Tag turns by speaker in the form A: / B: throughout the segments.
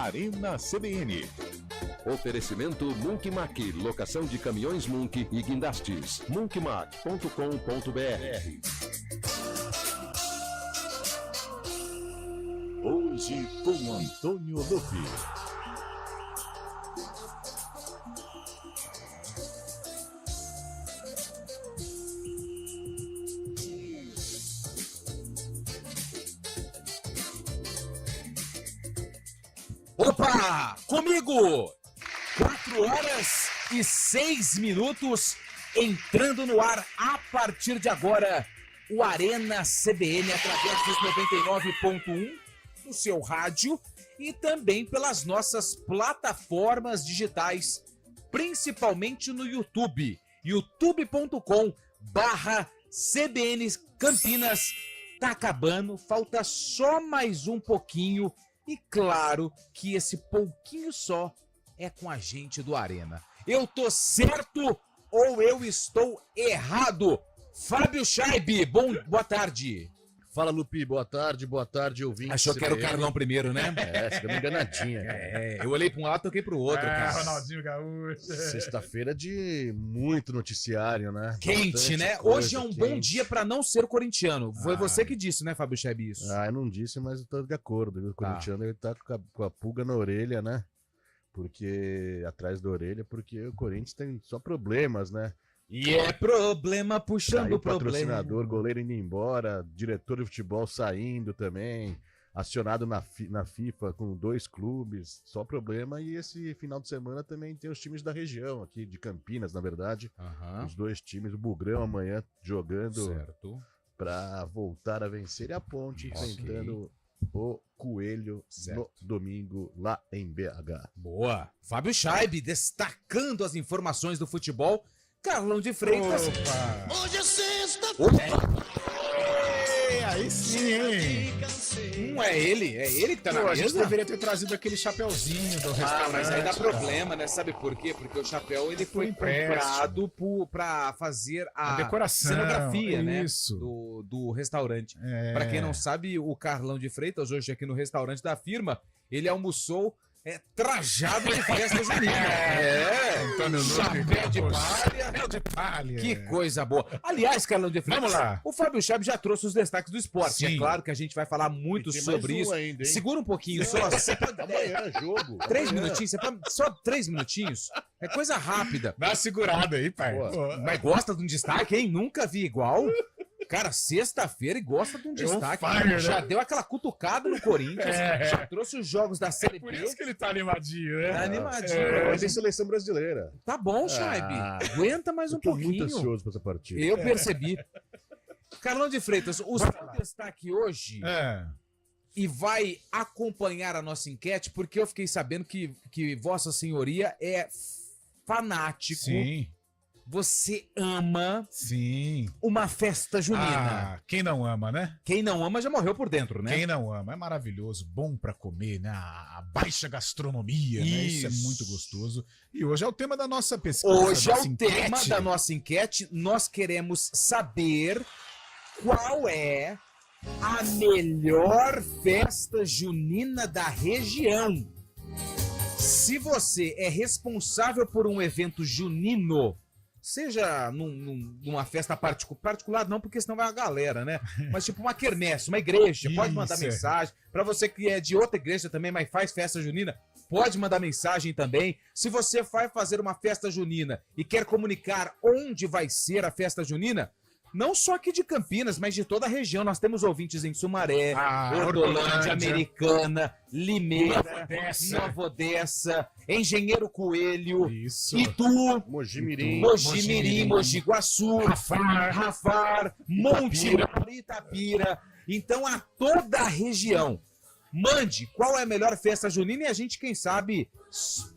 A: Arena CBN.
B: Oferecimento Munk Mac, locação de caminhões Munk e guindastes. Munkmac.com.br.
A: Hoje com Antônio Lupi.
C: Opa! Comigo! 4h06, entrando no ar a partir de agora, o Arena CBN através dos 99.1 do seu rádio e também pelas nossas plataformas digitais, principalmente no YouTube, youtube.com/CBN Campinas. Tá acabando, falta só mais um pouquinho. E claro que esse pouquinho só é com a gente do Arena. Eu tô certo ou eu estou errado? Fábio Chaib, boa tarde.
D: Fala, Lupi, boa tarde, ouvinte.
C: Achou que era o Carlão primeiro, né?
D: Você deu uma enganadinha.
C: Eu olhei para um lado e toquei pro outro, cara.
E: Ronaldinho Gaúcho.
D: Sexta-feira de muito noticiário, né?
C: Quente,
D: bastante
C: né?
D: coisa,
C: Hoje é um
D: quente.
C: bom dia para não ser corintiano. Foi você que disse, né, Fábio Chaib, isso?
D: Eu não disse, mas eu tô de acordo. Viu? O corintiano ele tá com a pulga na orelha, né? Atrás da orelha, porque o Corinthians tem só problemas, né?
C: E é problema puxando
D: Saiu
C: problema.
D: patrocinador, goleiro indo embora, diretor de futebol saindo também, acionado na FIFA com 2 clubes, só problema. E esse final de semana também tem os times da região, aqui de Campinas, na verdade. Os 2 times, o Bugrão amanhã jogando para voltar a vencer e a Ponte enfrentando o Coelho no domingo lá em BH.
C: Boa! Fábio Chaib destacando as informações do futebol. Carlão de Freitas.
E: Opa.
C: Hoje é sexta.
E: Aí sim, hein?
C: Não é ele que tá na
E: A gente
C: mesa.
E: deveria ter trazido aquele chapeuzinho do restaurante.
C: Mas aí dá problema, né? Sabe por quê? Porque o chapéu ele foi comprado pra fazer a
E: decoração,
C: cenografia,
E: isso.
C: né? Do restaurante. Pra quem não sabe, o Carlão de Freitas, hoje aqui no restaurante da firma, ele almoçou trajado de festa junina.
E: Antônio
C: Chapéu de palha.
E: Chapéu de palha.
C: Que coisa boa. Aliás, Carlão de Freitas,
E: Vamos lá.
C: o Fábio Chaib já trouxe os destaques do esporte.
E: Sim.
C: É claro que a gente vai falar muito sobre isso.
D: Ainda, hein?
C: Segura um pouquinho só.
D: Amanhã, jogo.
C: 3 minutinhos? Só 3 minutinhos? É coisa rápida.
E: Dá uma segurada aí, pai.
D: Boa.
C: Mas gosta de um destaque, hein? Nunca vi igual. Cara, sexta-feira e gosta de um destaque.
E: fire,
C: Já
E: né?
C: deu aquela cutucada no Corinthians. Já trouxe os jogos da Série
E: Por
C: B.
E: isso que ele tá animadinho, né?
C: Tá animadinho.
D: Mas tem seleção brasileira.
C: Tá bom, Chaib. Aguenta mais um
D: Eu tô
C: pouquinho.
D: muito ansioso pra essa partida.
C: Eu percebi. Carlão de Freitas, o seu destaque hoje e vai acompanhar a nossa enquete, porque eu fiquei sabendo que Vossa Senhoria é fanático.
E: Sim.
C: Você ama
E: Sim.
C: uma festa junina.
E: Quem não ama, né?
C: Quem não ama já morreu por dentro, né?
E: Quem não ama. É maravilhoso, bom pra comer, né? A baixa gastronomia, né? Isso é muito gostoso. E hoje é o tema da nossa pesquisa.
C: Hoje é
E: nossa
C: o tema
E: enquete.
C: da nossa enquete. Nós queremos saber qual é a melhor festa junina da região. Se você é responsável por um evento junino, seja numa festa particular, não, porque senão vai a galera, né? Mas tipo uma quermesse, uma igreja, pode mandar mensagem. Pra você que é de outra igreja também, mas faz festa junina, pode mandar mensagem também. Se você vai fazer uma festa junina e quer comunicar onde vai ser a festa junina, não só aqui de Campinas, mas de toda a região. Nós temos ouvintes em Sumaré, Hortolândia, Americana, Limeira, Nova Odessa, Engenheiro Coelho, Itu,
D: Mojimirim,
C: Mogi Guaçu, Rafar, Monte Itapira. Então, a toda a região. Mande qual é a melhor festa junina e a gente, quem sabe,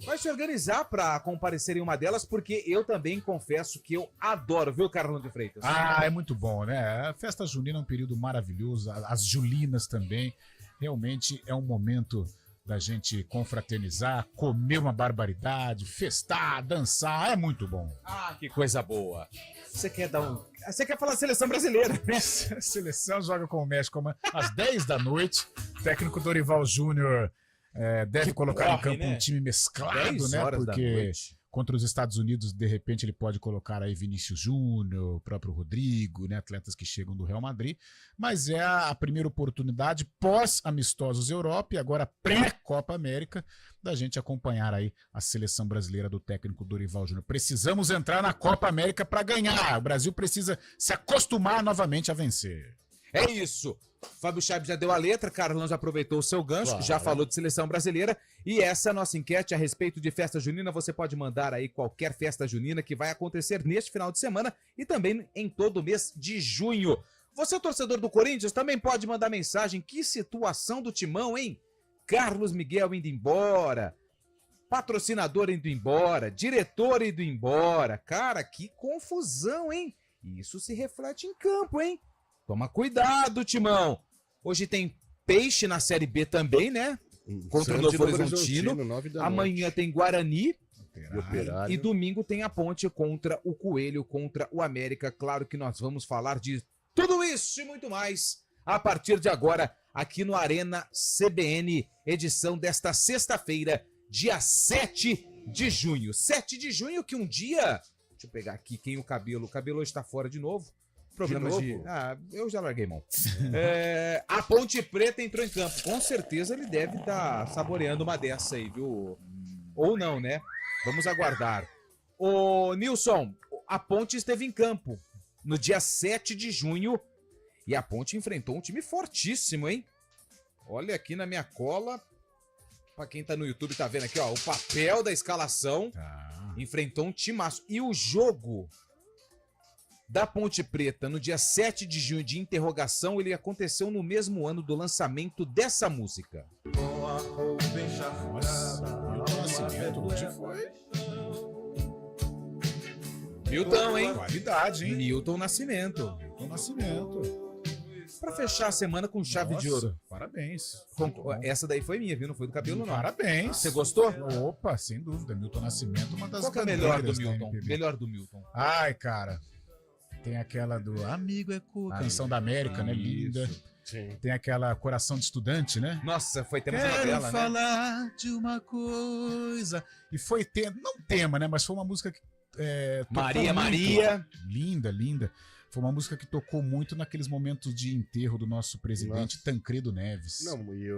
C: vai se organizar para comparecer em uma delas, porque eu também confesso que eu adoro, viu, Carlão de Freitas?
E: É muito bom, né? A festa junina é um período maravilhoso, as julinas também. Realmente é um momento da gente confraternizar, comer uma barbaridade, festar, dançar, é muito bom.
C: Que coisa boa. Você quer falar seleção brasileira, né?
E: A seleção joga com o México às 10 da noite. O técnico Dorival Júnior Deve colocar em
C: corre,
E: campo
C: né?
E: um time mesclado,
C: 10
E: né?
C: horas da
E: Porque
C: noite.
E: contra os Estados Unidos, de repente, ele pode colocar aí Vinícius Júnior, o próprio Rodrigo, né? Atletas que chegam do Real Madrid. Mas é a primeira oportunidade pós-amistosos Europa e agora pré-Copa América da gente acompanhar aí a seleção brasileira do técnico Dorival Júnior. Precisamos entrar na Copa América para ganhar. O Brasil precisa se acostumar novamente a vencer.
C: É isso. Fábio Chaves já deu a letra, Carlão já aproveitou o seu gancho,
D: Claro.
C: já falou de seleção brasileira. E essa é a nossa enquete a respeito de festa junina. Você pode mandar aí qualquer festa junina que vai acontecer neste final de semana e também em todo o mês de junho. Você, torcedor do Corinthians, também pode mandar mensagem. Que situação do Timão, hein? Carlos Miguel indo embora, patrocinador indo embora, diretor indo embora. Cara, que confusão, hein? Isso se reflete em campo, hein? Toma cuidado, Timão. Hoje tem Peixe na Série B também, né? Contra o Novo Horizontino.
D: 9 da
C: Amanhã
D: noite.
C: tem Guarani.
D: E Operário.
C: E domingo tem a Ponte contra o Coelho, contra o América. Claro que nós vamos falar de tudo isso e muito mais a partir de agora, aqui no Arena CBN, edição desta sexta-feira, dia 7 de junho. 7 de junho que um dia... Deixa eu pegar aqui quem o cabelo hoje tá fora de novo. Problemas de...
D: novo?
C: eu já larguei mão. A Ponte Preta entrou em campo. Com certeza ele deve estar saboreando uma dessa aí, viu? Ou não, né? Vamos aguardar. Ô, Nilson, a Ponte esteve em campo no dia 7 de junho e a Ponte enfrentou um time fortíssimo, hein? Olha aqui na minha cola, pra quem tá no YouTube tá vendo aqui, ó, o papel da escalação.
E: Tá.
C: Enfrentou um timaço. E o jogo da Ponte Preta no dia 7 de junho de interrogação, ele aconteceu no mesmo ano do lançamento dessa música.
E: Nossa, Milton Nascimento hoje foi
C: Milton, hein?
E: qualidade, hein?
C: Milton Nascimento.
E: Milton Nascimento.
C: Pra fechar a semana com chave de
E: Nossa,
C: ouro.
E: Parabéns.
C: Essa daí foi minha, viu? Não foi do cabelo, não.
E: Parabéns.
C: Você gostou?
E: Opa, sem dúvida. Milton Nascimento, uma das
C: Qual que é a melhor do
E: bandeiras da
C: Milton?
E: MPB.
C: Melhor do Milton.
E: Ai, cara. Tem aquela do Amigo é Cu, Canção da América, né? Linda.
D: Sim.
E: Tem aquela Coração de Estudante, né?
C: Nossa, foi tema de
E: Quero
C: novela, né?
E: falar de uma coisa. E foi não tema, né? Mas foi uma música que tocou
C: Maria,
E: muito.
C: Maria.
E: Linda, linda. Foi uma música que tocou muito naqueles momentos de enterro do nosso presidente
D: Nossa.
E: Tancredo Neves.
D: Não, e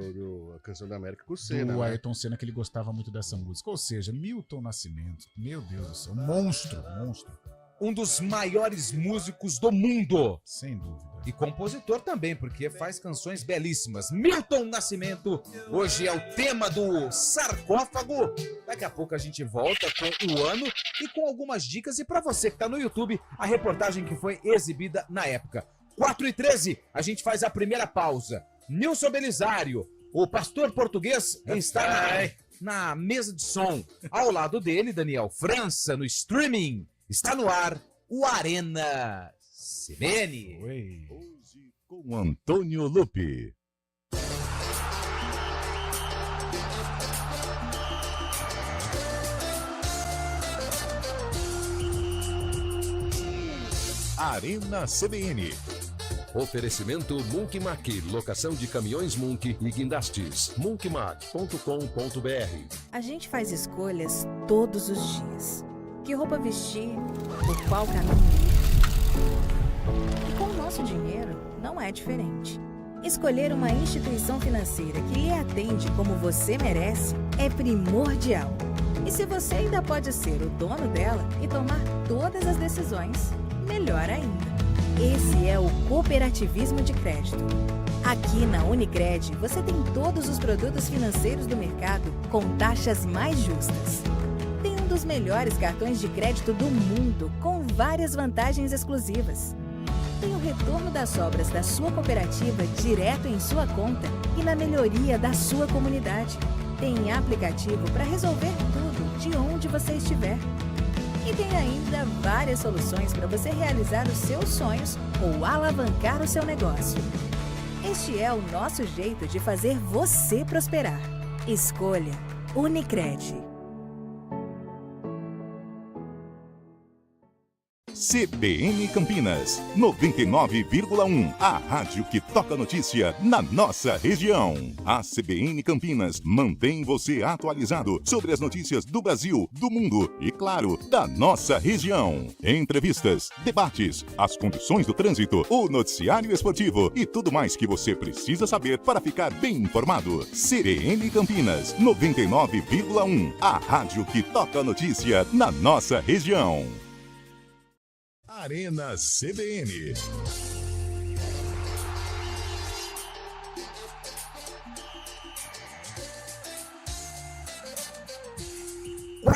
D: a Canção da América com o
E: Do
D: Senna, né?
E: Ayrton Senna, que ele gostava muito dessa música. Ou seja, Milton Nascimento. Meu Deus do céu. Monstro, monstro.
C: Um dos maiores músicos do mundo.
E: Sem dúvida.
C: E compositor também, porque faz canções belíssimas. Milton Nascimento, hoje é o tema do sarcófago. Daqui a pouco a gente volta com o ano e com algumas dicas. E para você que tá no YouTube, a reportagem que foi exibida na época. 4h13, a gente faz a primeira pausa. Nilson Belisário, o pastor português, está na mesa de som. Ao lado dele, Daniel França, no streaming. Está no ar o Arena CBN.
E: Oi.
A: Hoje com Antônio Lupi. Arena CBN.
B: Oferecimento Munk Mac, locação de caminhões Munk e guindastes. Munkmac.com.br.
F: A gente faz escolhas todos os dias. Que roupa vestir, por qual caminho ir. E com o nosso dinheiro, não é diferente. Escolher uma instituição financeira que lhe atende como você merece é primordial. E se você ainda pode ser o dono dela e tomar todas as decisões, melhor ainda. Esse é o cooperativismo de crédito. Aqui na Unicred, você tem todos os produtos financeiros do mercado com taxas mais justas. Tem um dos melhores cartões de crédito do mundo, com várias vantagens exclusivas. Tem o retorno das sobras da sua cooperativa direto em sua conta e na melhoria da sua comunidade. Tem aplicativo para resolver tudo de onde você estiver. E tem ainda várias soluções para você realizar os seus sonhos ou alavancar o seu negócio. Este é o nosso jeito de fazer você prosperar. Escolha Unicred.
A: CBN Campinas, 99,1. A rádio que toca notícia na nossa região. A CBN Campinas mantém você atualizado sobre as notícias do Brasil, do mundo e, claro, da nossa região. Entrevistas, debates, as condições do trânsito, o noticiário esportivo e tudo mais que você precisa saber para ficar bem informado. CBN Campinas, 99,1. A rádio que toca notícia na nossa região. Arena CBN.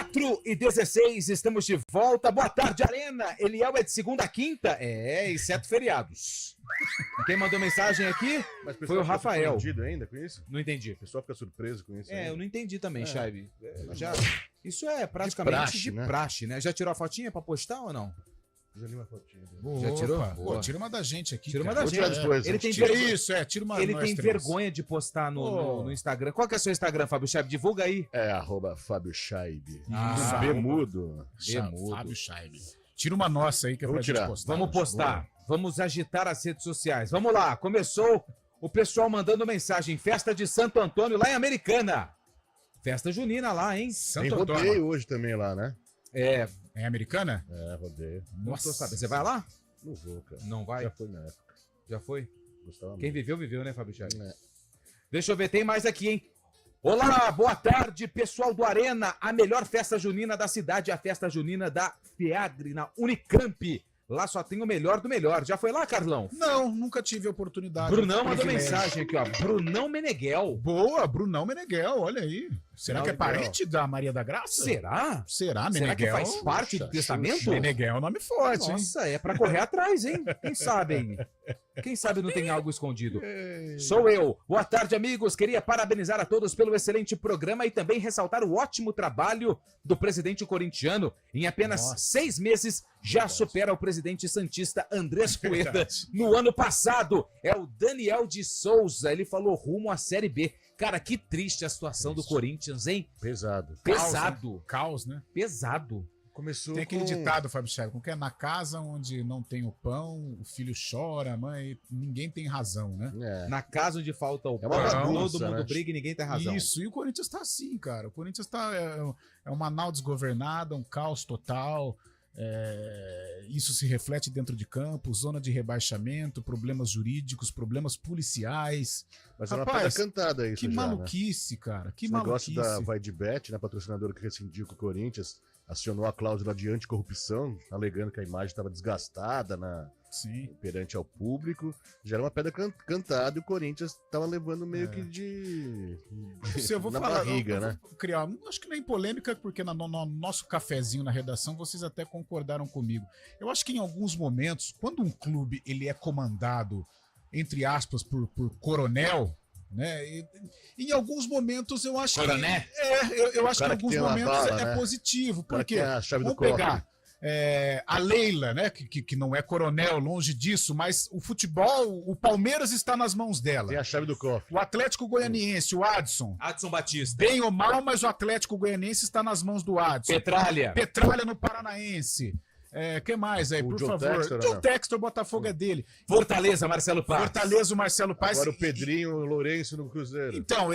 C: 4h16, estamos de volta. Boa tarde, Arena. Eliel é de segunda a quinta? Exceto feriados. Quem mandou mensagem aqui foi o Rafael.
D: Surpreendido ainda com isso?
C: Não entendi.
D: O pessoal fica surpreso com isso.
C: Eu não entendi também, Chaibe. Isso é
D: De
C: praticamente
D: praxe,
C: de
D: né?
C: praxe, né? Já tirou a fotinha pra postar ou não?
D: Já li uma fotinha dele.
E: Opa,
C: Já tirou?
E: Pô,
C: Boa.
E: tira uma da gente aqui.
C: Tira uma
E: cara.
C: da
D: Vou tirar
C: gente.
D: depois.
C: Ele tem
E: Tira
C: vergonha.
E: isso, tira uma
C: Ele
E: nós
C: tem
E: três.
C: vergonha de postar no,
E: Oh.
C: no Instagram. Qual que é o seu Instagram, Fábio Chaibe? Divulga aí.
D: É @Fábio Scheibe.
C: Ah,
D: Bemudo.
C: Bemudo.
E: Fábio Scheibe. Tira uma nossa aí que é pra
D: Vamos
E: gente
D: tirar.
E: postar.
C: Vamos postar. Vamos agitar as redes sociais. Vamos lá. Começou o pessoal mandando mensagem. Festa de Santo Antônio lá em Americana. Festa junina lá, hein?
D: Tem
E: Santo
D: rodeio
E: Antônio.
D: hoje também lá, né?
E: É americana?
D: É, rodeio.
C: Não tô sabendo. Você vai lá?
D: Não vou, cara.
C: Não vai?
D: Já foi na época.
C: Já foi?
D: Gostava
C: Quem
D: muito.
C: viveu, viveu, né, Fábio Chaibe?
D: É.
C: Deixa eu ver, tem mais aqui, hein? Olá, boa tarde, pessoal do Arena. A melhor festa junina da cidade é a festa junina da FEAGRE, na Unicamp. Lá só tem o melhor do melhor. Já foi lá, Carlão?
E: Não, nunca tive a oportunidade.
C: Brunão mandou
E: Privilégio.
C: mensagem aqui, ó. Brunão Meneghel.
E: Boa, Brunão Meneghel, olha aí. Será que é
D: Meneghel.
E: parente da Maria da Graça?
C: Será?
E: Será,
C: Será que
E: Meneghel?
C: faz parte do
D: Xuxa,
C: testamento?
E: Meneghel é um nome forte, hein?
C: Nossa, é pra correr atrás, hein? Quem sabe, hein? Quem sabe não tem algo escondido. Sou eu. Boa tarde, amigos. Queria parabenizar a todos pelo excelente programa e também ressaltar o ótimo trabalho do presidente corintiano. Em apenas
E: Nossa.
C: 6 meses, já
E: Verdade.
C: supera o presidente santista Andrés Cueta
E: Verdade.
C: no ano passado. É o Daniel de Souza. Ele falou rumo à Série B. Cara, que triste a situação do
E: Triste.
C: Corinthians, hein?
D: Pesado.
C: Pesado.
E: Caos, né?
C: Pesado.
D: Começou
E: Tem aquele
D: com...
E: ditado, Fábio Chave, que é na casa onde não tem o pão, o filho chora, a mãe, ninguém tem razão, né?
D: É.
C: Na casa onde falta o
D: É uma
C: pão,
D: bagunça,
C: todo mundo
D: né?
C: briga e ninguém tem razão.
E: Isso, e o Corinthians tá assim, cara. O Corinthians tá. É uma nau desgovernada, um caos total. Isso se reflete dentro de campo, zona de rebaixamento, problemas jurídicos, problemas policiais.
D: Mas é uma
E: Rapaz,
D: pedra cantada isso
E: Que
D: já, né?
E: maluquice, cara. Que
D: Esse
E: maluquice.
D: negócio da Vaidbet, né, patrocinadora que rescindiu com o Corinthians, acionou a cláusula de anticorrupção, alegando que a imagem estava desgastada
E: Sim.
D: perante ao público. Já era uma pedra cantada e o Corinthians estava levando meio que de
E: Se eu vou
D: na
E: falar,
D: barriga,
E: eu
D: né?
E: vou criar, acho que nem polêmica, porque no nosso cafezinho na redação vocês até concordaram comigo. Eu acho que em alguns momentos, quando um clube ele é comandado, entre aspas, por coronel, né? Em alguns momentos eu acho
C: Coroné?
E: eu acho que em
D: cara que
E: alguns
D: tem uma
E: momentos
D: bala,
E: é
D: né?
E: positivo,
D: O cara
E: porque
D: que é a chave do
E: vamos
D: cofre.
E: pegar a Leila, né? Que não é coronel, longe disso, mas o futebol, o Palmeiras está nas mãos dela.
D: Tem a chave do cofre.
E: O Atlético Goianiense, o Adson,
C: Adson Batista.
E: bem ou mal, mas o Atlético Goianiense está nas mãos do Adson.
C: Petralha.
E: Petralha no Paranaense. Que mais aí,
D: O
E: por
D: John
E: favor?
D: Textor,
E: John
D: né?
E: Textor, Botafogo é dele.
C: Fortaleza, Marcelo Paz.
E: Fortaleza, o Marcelo Paes.
D: Agora o Pedrinho, o Lourenço no Cruzeiro.
E: Então,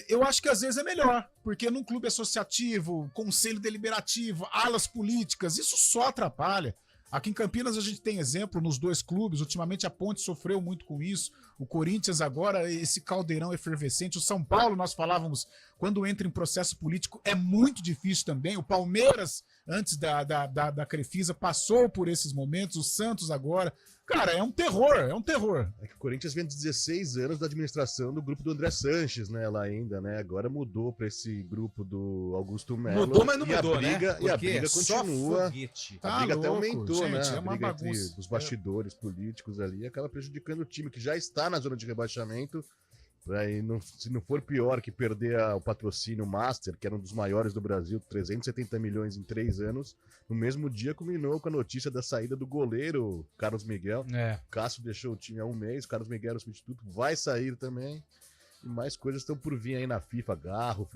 E: eu acho que às vezes é melhor, porque num clube associativo, conselho deliberativo, alas políticas, isso só atrapalha. Aqui em Campinas a gente tem exemplo nos dois clubes, ultimamente a Ponte sofreu muito com isso, o Corinthians agora, esse caldeirão efervescente, o São Paulo, nós falávamos, quando entra em processo político é muito difícil também, o Palmeiras, antes da Crefisa, passou por esses momentos, o Santos agora, cara, é um terror, é um terror.
D: É que o Corinthians vem de 16 anos da administração do grupo do André Sanches, né? Lá ainda, né? Agora mudou para esse grupo do Augusto Melo.
C: Mudou, mas não
D: e
C: mudou,
D: a briga,
C: né?
D: E a
C: Porque
D: briga
C: só
D: continua.
C: foguete.
E: Tá
D: A briga até
E: louco,
D: aumentou,
E: gente,
D: né?
E: é
D: A
E: uma
D: briga entre
E: bagunça.
D: os bastidores políticos ali acaba prejudicando o time que já está na zona de rebaixamento. Aí, se não for pior que perder o patrocínio Master, que era um dos maiores do Brasil, 370 milhões em 3 anos, no mesmo dia culminou com a notícia da saída do goleiro Carlos Miguel.
C: É.
D: O Cássio deixou o time há um mês, o Carlos Miguel era o substituto, vai sair também. E mais coisas estão por vir aí na FIFA. Garro,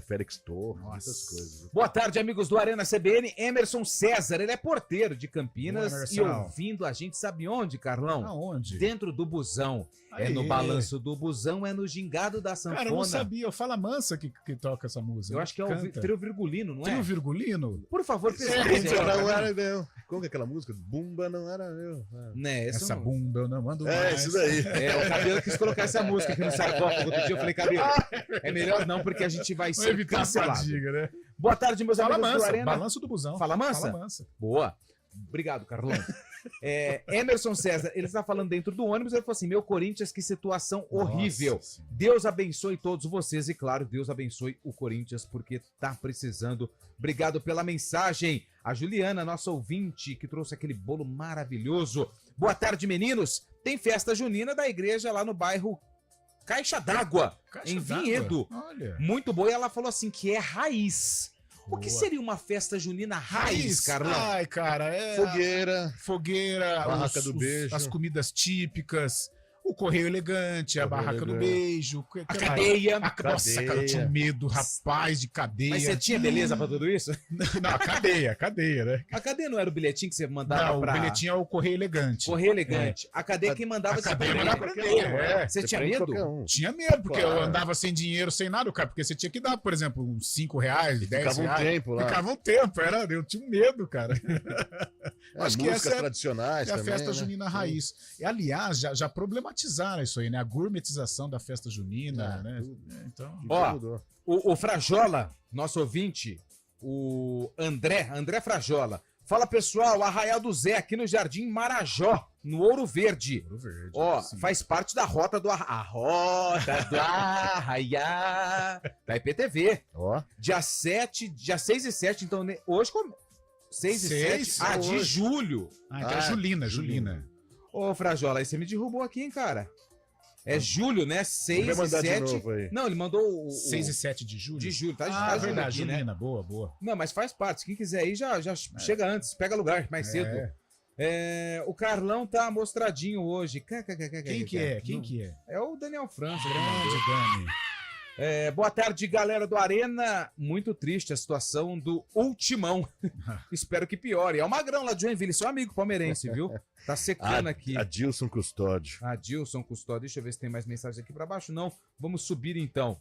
D: Félix Torres, muitas coisas.
C: Boa tarde, amigos do Arena CBN. Emerson César, ele é porteiro de Campinas
E: Boa,
C: e ouvindo a gente, sabe onde, Carlão?
E: Aonde?
C: Dentro do busão. É
E: Aê.
C: no balanço do busão, é no gingado da sanfona.
E: Cara, eu não sabia. O Fala Mansa que toca essa música.
C: Eu acho que é o
E: Canta.
C: Trio Virgulino, não é?
E: Trio Virgulino?
C: Por favor, pesquise.
D: Bumba não era meu. Como que é aquela música? Bumba não era meu.
C: Né,
E: Essa bumba eu não mando
D: É,
E: mais.
D: isso daí.
C: É, o Cabelo quis colocar essa música aqui no sarcófago. Outro dia eu falei, Cabelo, é melhor não, porque a gente vai
E: Vou
C: ser
E: evitar a
C: cancelado.
E: fadiga, né?
C: Boa tarde, meus
E: Fala
C: amigos do
E: Mansa,
C: Arena.
E: balanço do busão.
C: Fala Mansa?
E: Fala Mansa.
C: Boa. Obrigado, Carlão. Emerson César, ele está falando dentro do ônibus, ele falou assim, meu Corinthians, que situação horrível.
E: Nossa Senhora.
C: Deus abençoe todos vocês e, claro, Deus abençoe o Corinthians, porque tá precisando. Obrigado pela mensagem. A Juliana, nossa ouvinte, que trouxe aquele bolo maravilhoso. Boa tarde, meninos. Tem festa junina da igreja lá no bairro Caixa d'Água,
E: Caixa
C: em
E: d'Água.
C: Vinhedo.
E: Olha.
C: Muito boa. E ela falou assim que é raiz. O que
E: Boa.
C: seria uma festa junina raiz, Carlão?
E: Ai, cara, é...
D: Fogueira, barraca do beijo.
E: As comidas típicas, o correio elegante, a
D: Correio
E: barraca do
D: elegante.
E: beijo.
C: A cadeia.
E: Nossa, cara, eu tinha medo, rapaz, de cadeia.
C: Mas você tinha beleza pra tudo isso?
E: Não, a cadeia, né?
C: A cadeia não era o bilhetinho que você mandava
E: Não,
C: pra...
E: o bilhetinho é o correio elegante.
C: Correio elegante. A cadeia quem mandava
E: A cadeia
C: você
E: mandava
C: prender.
E: prender, é.
C: Você tinha
D: prende
C: medo?
D: qualquer um.
E: Tinha medo, porque
D: Claro.
E: eu andava sem dinheiro, sem nada, cara, porque você tinha que dar, por exemplo, uns R$5, R$10.
D: Ficava um tempo lá.
E: Ficava um tempo, eu tinha medo, cara. Acho que
D: músicas
E: essa
D: tradicionais
E: é a
D: também,
E: festa
D: né?
E: junina raiz. E, aliás, já problematizaram isso aí, né? A gourmetização da festa junina, né?
D: tudo.
E: Então,
D: Tudo
C: Ó,
D: mudou.
C: O Frajola, nosso ouvinte, o André Frajola. Fala, pessoal, Arraial do Zé, aqui no Jardim Marajó, no Ouro Verde.
E: Ouro Verde.
C: Ó,
E: sim.
C: faz parte da rota do a rota do Arraiá da IPTV.
D: Ó,
C: Dia 6 e 7, então hoje 6 e 7
E: Seis?
C: de
E: Hoje.
C: julho.
E: Ah, então é
D: Ah,
E: Julina.
C: Ô, Frajola, aí você me derrubou aqui, hein, cara. É julho, né? 6
D: vai
C: e
D: mandar de
C: 7.
D: novo aí.
C: Não, ele mandou o
E: 6 e 7 de julho?
C: de julho, tá?
E: Ah,
C: tá
E: verdade,
C: aqui, né?
E: Julina, boa.
C: Não, mas faz parte. Quem quiser aí já chega antes, pega lugar mais cedo. O Carlão tá mostradinho hoje.
E: Quem que é? Quem que é?
C: É o Daniel França.
E: Grande Dani.
C: Boa tarde, galera do Arena. Muito triste a situação do Ultimão. Espero que piore. É o Magrão lá de Joinville, seu amigo palmeirense, viu? Tá secando aqui.
D: Adilson Custódio.
C: Adilson Custódio. Deixa eu ver se tem mais mensagem aqui pra baixo. Não, vamos subir então.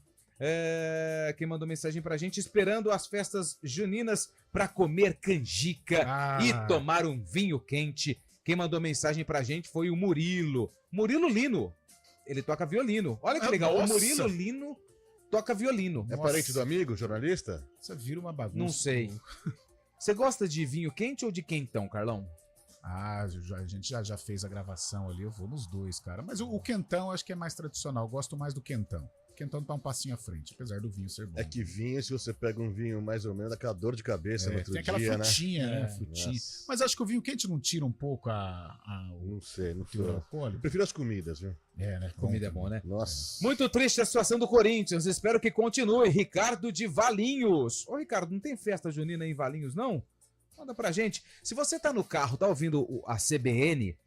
C: Quem mandou mensagem pra gente, esperando as festas juninas pra comer canjica e tomar um vinho quente. Quem mandou mensagem pra gente foi o Murilo Lino. Ele toca violino. Olha que legal,
E: nossa.
C: o Murilo Lino toca violino.
D: É parente do amigo, jornalista?
E: Você vira uma bagunça.
C: Não sei. Você gosta de vinho quente ou de quentão, Carlão?
E: Ah, a gente já fez a gravação ali, eu vou nos dois, cara. Mas o quentão acho que é mais tradicional, eu gosto mais do quentão. O quentão tá um passinho à frente, apesar do vinho ser bom.
D: É que vinho, se você pega um vinho mais ou menos, dá aquela dor de cabeça no outro
E: tem aquela
D: dia,
E: frutinha,
C: né?
E: né? Frutinha.
D: Nossa.
E: Mas acho que o vinho quente não tira um pouco o
D: Não sei, não
E: teor
D: sei. Eu
E: alcoólico.
D: prefiro as comidas, viu?
E: Né?
C: Comida é bom, né?
D: Nossa.
C: Muito triste a situação do Corinthians. Espero que continue. Ricardo de Valinhos. Ô, Ricardo, não tem festa junina em Valinhos, não? Manda pra gente. Se você tá no carro, tá ouvindo a CBN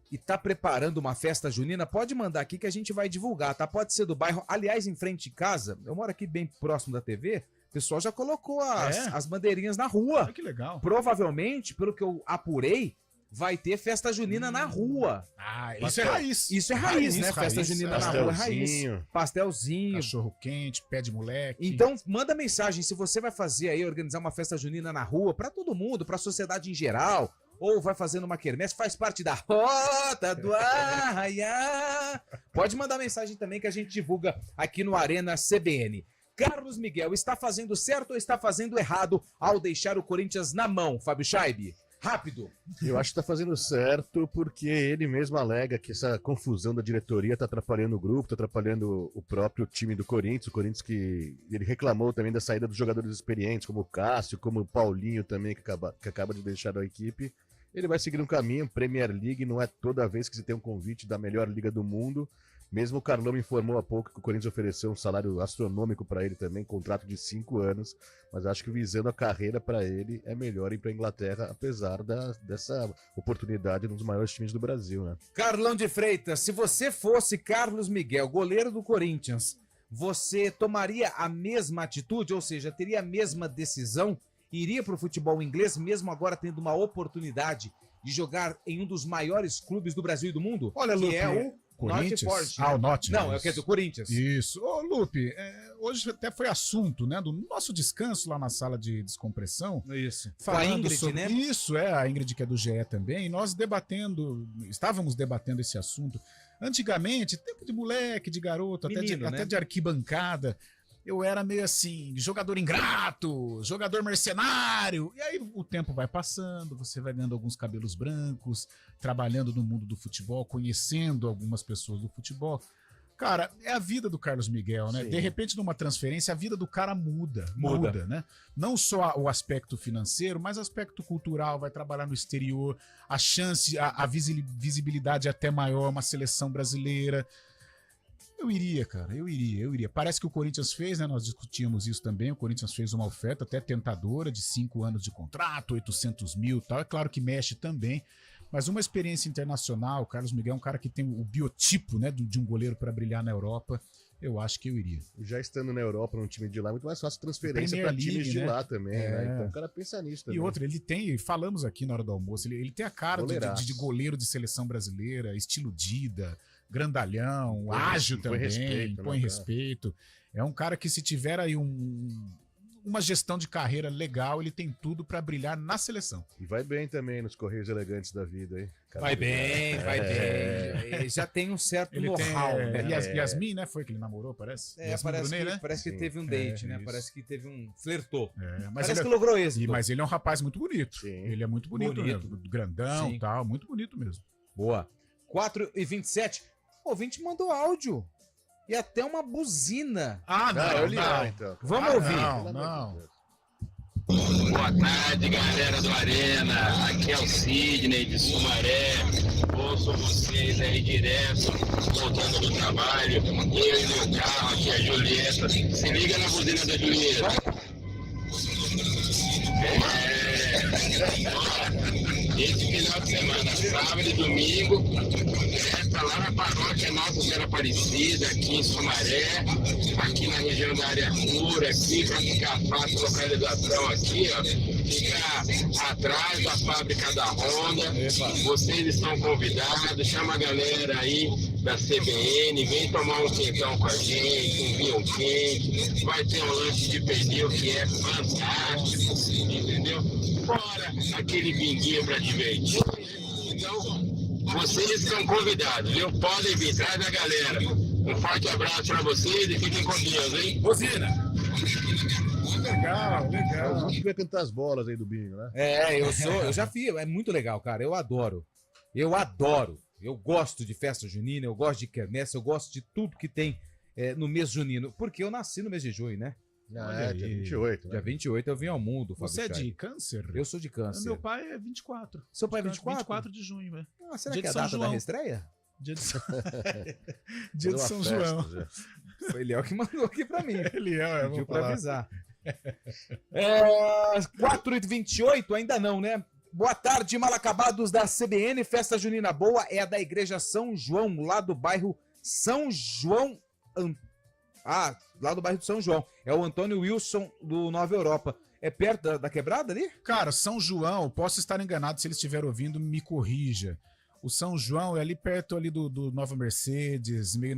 C: e tá preparando uma festa junina, pode mandar aqui que a gente vai divulgar, tá? Pode ser do bairro. Aliás, em frente de casa, eu moro aqui bem próximo da TV, o pessoal já colocou as bandeirinhas na rua.
E: Ah, que legal.
C: Provavelmente, pelo que eu apurei, vai ter festa junina na rua.
E: Ah, isso é raiz.
C: Isso é raiz, né? Festa junina na rua é raiz.
D: Pastelzinho.
C: Pastelzinho.
E: Cachorro quente, pé de moleque.
C: Então, manda mensagem se você vai fazer aí, organizar uma festa junina na rua, pra todo mundo, pra sociedade em geral, ou vai fazendo uma quermesse, faz parte da rota do Arraiá. Pode mandar mensagem também que a gente divulga aqui no Arena CBN. Carlos Miguel, está fazendo certo ou está fazendo errado ao deixar o Corinthians na mão, Fábio Scheibe? Rápido.
D: Eu acho que tá fazendo certo porque ele mesmo alega que essa confusão da diretoria tá atrapalhando o grupo, tá atrapalhando o próprio time do Corinthians. O Corinthians que ele reclamou também da saída dos jogadores experientes, como o Cássio, como o Paulinho também, que acaba de deixar a equipe. Ele vai seguir um caminho, Premier League não é toda vez que você tem um convite da melhor liga do mundo. Mesmo o Carlão me informou há pouco que o Corinthians ofereceu um salário astronômico para ele também, contrato de 5 anos, mas acho que visando a carreira para ele é melhor ir para Inglaterra, apesar dessa oportunidade num dos maiores times do Brasil, né?
C: Carlão de Freitas, se você fosse Carlos Miguel, goleiro do Corinthians, você tomaria a mesma atitude, ou seja, teria a mesma decisão, iria para o futebol inglês, mesmo agora tendo uma oportunidade de jogar em um dos maiores clubes do Brasil e do mundo?
E: Olha,
C: que
E: Lupe,
C: é o
E: Corinthians?
C: Forte.
E: O Nottingham.
C: Não, é o que é do Corinthians.
E: Isso. Ô, Lupe, hoje até foi assunto, né, do nosso descanso lá na sala de descompressão.
C: Isso. Com
E: Falando
C: a Ingrid,
E: sobre
C: né?
E: Isso, a Ingrid, que é do GE também, e nós estávamos debatendo esse assunto. Antigamente, tempo de moleque, de garoto,
C: Menino,
E: até
C: né?
E: de arquibancada, eu era meio assim, jogador ingrato, jogador mercenário. E aí o tempo vai passando, você vai ganhando alguns cabelos brancos, trabalhando no mundo do futebol, conhecendo algumas pessoas do futebol. Cara, é a vida do Carlos Miguel, né?
D: Sim.
E: De repente, numa transferência, a vida do cara muda, né? Não só o aspecto financeiro, mas o aspecto cultural, vai trabalhar no exterior, a chance, a visibilidade até maior, uma seleção brasileira. Eu iria, cara, eu iria. Parece que o Corinthians fez, né? Nós discutíamos isso também. O Corinthians fez uma oferta até tentadora de 5 anos de contrato, 800 mil e tal. É claro que mexe também. Mas uma experiência internacional, o Carlos Miguel é um cara que tem o biotipo, né, de um goleiro para brilhar na Europa. Eu acho que eu iria.
D: Já estando na Europa, num time de lá, é muito mais fácil transferência
E: Premier
D: para times
E: League,
D: de
E: né?
D: lá também, né? Então o cara pensa nisso também.
E: E outra, ele tem, falamos aqui na hora do almoço, ele tem a cara de goleiro de seleção brasileira, estilo Dida, grandalhão, ágil também, põe respeito. É um cara que, se tiver aí uma gestão de carreira legal, ele tem tudo pra brilhar na seleção.
D: E vai bem também nos Correios Elegantes da vida, hein?
C: Vai bem. Ele já tem um certo know-how, né?
E: Yasmin, né? Foi que ele namorou, parece?
C: Parece que teve um date, né?
E: Isso.
C: Parece que teve um flertou.
E: Mas
C: Parece que logrou êxito.
E: Mas ele é um rapaz muito bonito.
D: Sim.
E: Ele é muito bonito. Mesmo. Grandão e tal, muito bonito mesmo.
C: Boa. 4h27. O ouvinte mandou áudio. E até uma buzina.
D: Então.
C: Vamos ouvir.
E: Não.
G: Boa tarde, galera do Arena. Aqui é o Sidney de Sumaré. Ouço vocês aí direto, voltando do trabalho. Eu e meu carro, aqui é a Julieta. Se liga na buzina da Julieta. Esse final de semana, sábado e domingo, festa lá na paróquia Nossa Senhora Aparecida, aqui em Sumaré, aqui na região da área pura, aqui para ficar fácil a localização aqui, ó, fica atrás da fábrica da Honda. Vocês estão convidados, chama a galera aí da CBN, vem tomar um quentão com a gente, um vinho quente, vai ter um lanche de pernil que é fantástico, entendeu? Fora aquele binguinho pra divertir. Então, vocês estão convidados, viu? Podem vir, traz a galera. Um forte abraço pra vocês e fiquem com Deus, hein?
C: Buzina.
E: Legal.
D: A gente vai cantar as bolas aí do bingo, né?
C: Eu já fiz, é muito legal, cara. Eu adoro. Eu gosto de festa junina, eu gosto de quermesse, eu gosto de tudo que tem no mês junino. Porque eu nasci no mês de junho, né?
D: Dia 28.
C: Dia 28 eu vim ao mundo.
E: Você é
C: Fábio
E: de
C: Chay.
E: câncer?
C: Eu sou de câncer.
E: Meu pai é 24.
C: Seu pai é 24?
E: 24 de junho, velho.
C: Ah, será
E: Dia
C: que é a
E: de São
C: data da
E: João.
C: reestreia?
E: Dia de São João.
C: Foi Léo que mandou aqui pra mim.
E: Ele
C: Pediu pra avisar. 4h28, ainda não, né? Boa tarde, mal acabados da CBN. Festa junina boa é a da Igreja São João, lá do bairro São João. Lá do bairro de São João. É o Antônio Wilson do Nova Europa. É perto da quebrada ali?
E: Cara, São João, posso estar enganado, se ele estiver ouvindo, me corrija. O São João é ali perto ali do Nova Mercedes, meio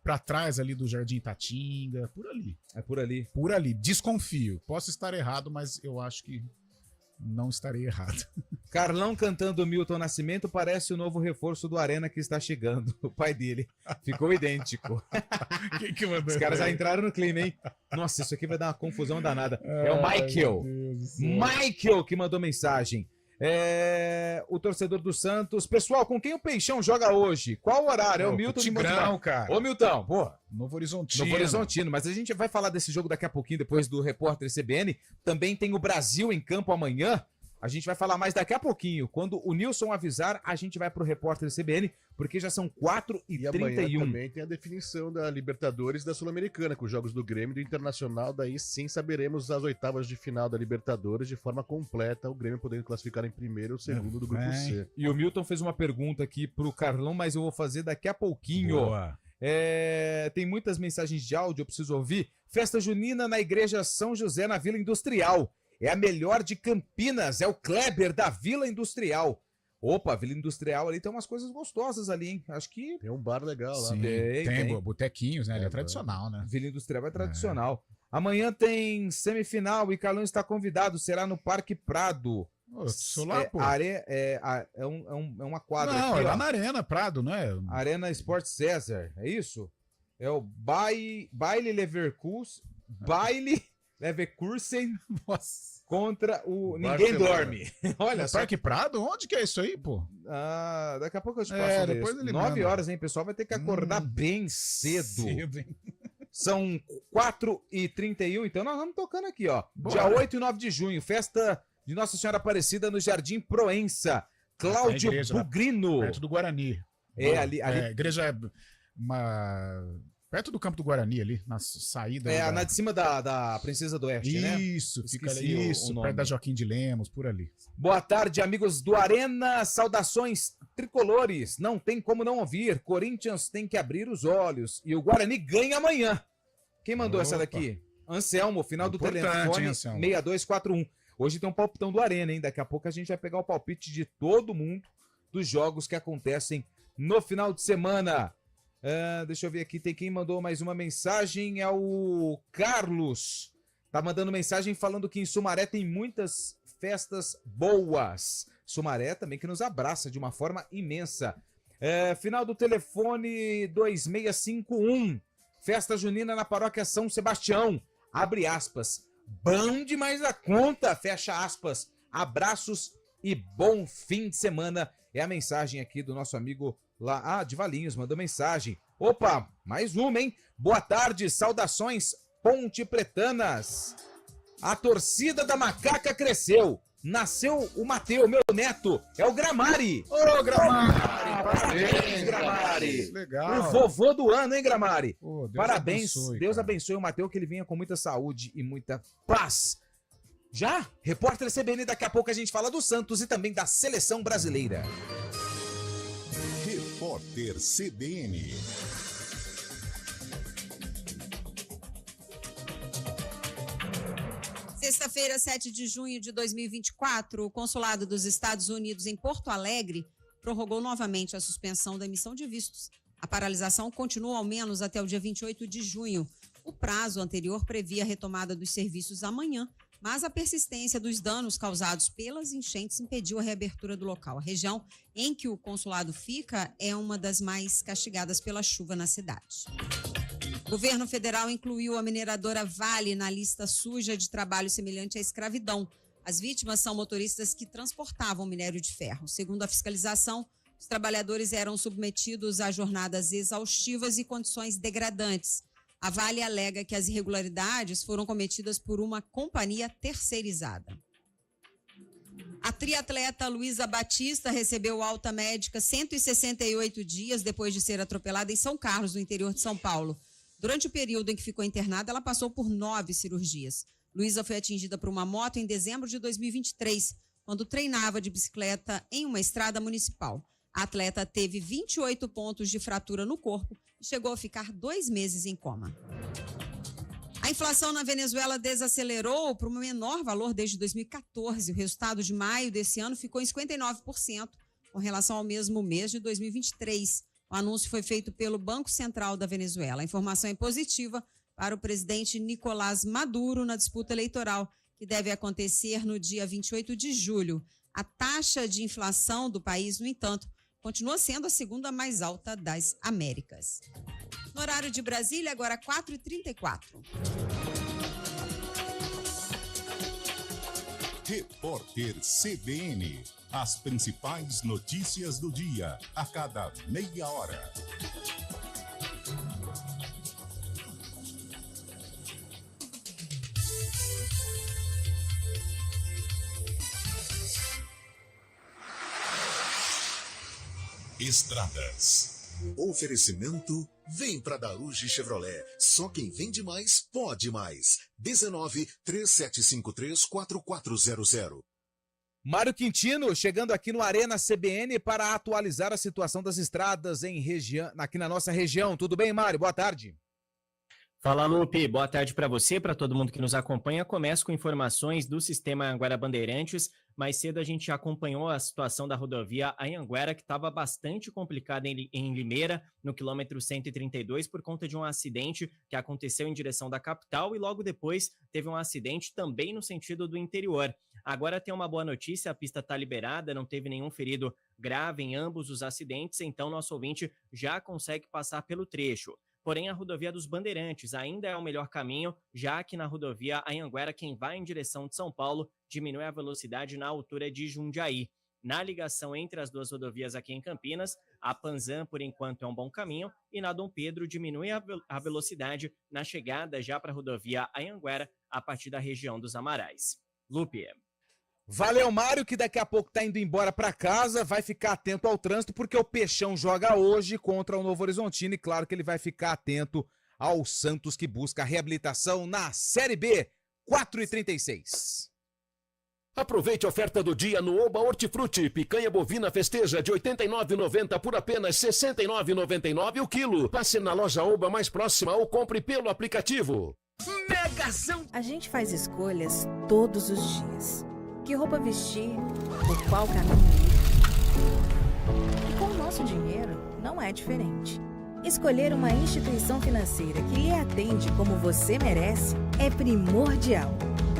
E: pra trás ali do Jardim Tatinga, por ali.
C: É por ali.
E: Por ali. Desconfio. Posso estar errado, mas eu acho que não estarei errado.
C: Carlão cantando Milton Nascimento parece o novo reforço do Arena que está chegando. O pai dele ficou idêntico.
E: Quem que mandou?
C: Os caras já entraram no clima, hein? Nossa, isso aqui vai dar uma confusão danada. É o Michael. Michael que mandou mensagem. O torcedor do Santos. Pessoal, com quem o Peixão joga hoje? Qual o horário? É o Milton
E: Tigrão, cara.
C: Ô, Milton, pô.
E: Novo Horizontino.
C: Novo Horizontino, mas a gente vai falar desse jogo daqui a pouquinho, depois do repórter CBN. Também tem o Brasil em campo amanhã, A gente vai falar mais daqui a pouquinho. Quando o Nilson avisar, a gente vai pro repórter CBN, porque já são 4h31.
D: E amanhã também tem a definição da Libertadores e da Sul-Americana, com os jogos do Grêmio e do Internacional. Daí sim saberemos as oitavas de final da Libertadores de forma completa, o Grêmio podendo classificar em primeiro ou segundo do Grupo C.
C: E o Milton fez uma pergunta aqui pro Carlão, mas eu vou fazer daqui a pouquinho.
E: Boa.
C: Tem muitas mensagens de áudio, eu preciso ouvir. Festa junina na Igreja São José, na Vila Industrial. É a melhor de Campinas, é o Kleber da Vila Industrial. Opa, Vila Industrial ali tem umas coisas gostosas ali, hein? Acho que...
D: Tem um bar legal lá.
E: Sim,
C: Tem.
E: tem botequinhos, né? Ele é tradicional, né?
C: Vila Industrial é tradicional. Amanhã tem semifinal e Carlão está convidado, será no Parque Prado.
E: Ô, sou lá, pô.
C: É uma quadra
E: Não,
C: aqui,
E: é lá
C: ó.
E: na Arena Prado, não é?
C: Arena Esporte César, é isso? É o Baile Leverkusen,
E: Nossa.
C: contra o Ninguém
D: Barcelona.
C: Dorme. Olha só.
E: Parque Prado? Onde que é isso aí, pô?
C: Daqui a pouco eu te passo.
E: depois ele
C: 9
E: manda.
C: horas, hein? O pessoal vai ter que acordar bem cedo.
E: hein?
C: São 4h31, então nós vamos tocando aqui, ó.
E: Bora.
C: Dia 8 e 9 de junho, festa de Nossa Senhora Aparecida no Jardim Proença. Cláudio
E: A igreja lá,
C: Bugrino.
E: Perto do Guarani.
C: Ali.
E: A igreja é perto do campo do Guarani ali, na saída.
C: Na de cima da Princesa do Oeste, né?
E: Isso, fica
C: Esqueci
E: ali.
C: o
E: Isso,
C: nome.
E: perto da Joaquim de Lemos, por ali.
C: Boa tarde, amigos do Arena. Saudações tricolores. Não tem como não ouvir. Corinthians tem que abrir os olhos. E o Guarani ganha amanhã. Quem mandou essa
E: Opa.
C: daqui? Anselmo, final do
E: Importante,
C: telefone
E: hein, Anselmo?
C: 6241. Hoje tem um palpitão do Arena, hein? Daqui a pouco a gente vai pegar o palpite de todo mundo dos jogos que acontecem no final de semana. Deixa eu ver aqui, tem quem mandou mais uma mensagem, é o Carlos. Tá mandando mensagem falando que em Sumaré tem muitas festas boas. Sumaré também que nos abraça de uma forma imensa. Final do telefone 2651. Festa junina na paróquia São Sebastião. Abre aspas. Bom demais a conta, fecha aspas. Abraços e bom fim de semana. É a mensagem aqui do nosso amigo lá. De Valinhos, mandou mensagem. Opa, mais uma, hein? Boa tarde, saudações Ponte Pretanas. A torcida da Macaca cresceu. Nasceu o Mateu, meu neto. É o Gramari.
E: Ô, Gramari!
C: Parabéns, Gramari.
E: Legal.
C: O vovô do ano, hein, Gramari?
E: Ô, Deus
C: Parabéns.
E: abençoe,
C: Deus
E: cara.
C: abençoe o Mateu, que ele venha com muita saúde e muita paz. Já? Repórter CBN, daqui a pouco a gente fala do Santos e também da seleção brasileira.
A: Repórter CBN.
H: Sexta-feira, 7 de junho de 2024, o Consulado dos Estados Unidos em Porto Alegre prorrogou novamente a suspensão da emissão de vistos. A paralisação continua ao menos até o dia 28 de junho. O prazo anterior previa a retomada dos serviços amanhã, mas a persistência dos danos causados pelas enchentes impediu a reabertura do local. A região em que o consulado fica é uma das mais castigadas pela chuva na cidade. O governo federal incluiu a mineradora Vale na lista suja de trabalho semelhante à escravidão. As vítimas são motoristas que transportavam minério de ferro. Segundo a fiscalização, os trabalhadores eram submetidos a jornadas exaustivas e condições degradantes. A Vale alega que as irregularidades foram cometidas por uma companhia terceirizada. A triatleta Luísa Batista recebeu alta médica 168 dias depois de ser atropelada em São Carlos, no interior de São Paulo. Durante o período em que ficou internada, ela passou por 9 cirurgias. Luísa foi atingida por uma moto em dezembro de 2023, quando treinava de bicicleta em uma estrada municipal. A atleta teve 28 pontos de fratura no corpo e chegou a ficar 2 meses em coma. A inflação na Venezuela desacelerou para um menor valor desde 2014. O resultado de maio desse ano ficou em 59%, com relação ao mesmo mês de 2023. O anúncio foi feito pelo Banco Central da Venezuela. A informação é positiva para o presidente Nicolás Maduro na disputa eleitoral, que deve acontecer no dia 28 de julho. A taxa de inflação do país, no entanto, continua sendo a segunda mais alta das Américas. No horário de Brasília, agora 4h34.
A: Repórter CBN. As principais notícias do dia, a cada meia hora. Estradas.
I: Oferecimento vem pra Daruge Chevrolet. Só quem vende mais pode mais. 19-3753-4400.
C: Mário Quintino chegando aqui no Arena CBN para atualizar a situação das estradas aqui na nossa região. Tudo bem, Mário? Boa tarde.
J: Fala, Lupe. Boa tarde para você, para todo mundo que nos acompanha. Começo com informações do Sistema Anhanguera Bandeirantes. Mais cedo a gente acompanhou a situação da rodovia Anhanguera, que estava bastante complicada em Limeira, no quilômetro 132, por conta de um acidente que aconteceu em direção da capital e logo depois teve um acidente também no sentido do interior. Agora tem uma boa notícia, a pista está liberada, não teve nenhum ferido grave em ambos os acidentes, então nosso ouvinte já consegue passar pelo trecho. Porém, a rodovia dos Bandeirantes ainda é o melhor caminho, já que na rodovia Anhanguera, quem vai em direção de São Paulo diminui a velocidade na altura de Jundiaí. Na ligação entre as duas rodovias aqui em Campinas, a Panzan, por enquanto, é um bom caminho, e na Dom Pedro diminui a velocidade na chegada já para a rodovia Anhanguera, a partir da região dos Amarais. Lupe.
C: Valeu, Mário, que daqui a pouco tá indo embora para casa, vai ficar atento ao trânsito, porque o Peixão joga hoje contra o Novo Horizontino, e claro que ele vai ficar atento ao Santos, que busca a reabilitação na Série B, 4h36.
B: Aproveite a oferta do dia no Oba Hortifruti. Picanha bovina festeja de R$ 89,90 por apenas R$ 69,99 o quilo. Passe na loja Oba mais próxima ou compre pelo aplicativo.
F: Megação! A gente faz escolhas todos os dias. Que roupa vestir, por qual caminho ir. E com o nosso dinheiro, não é diferente. Escolher uma instituição financeira que lhe atende como você merece é primordial.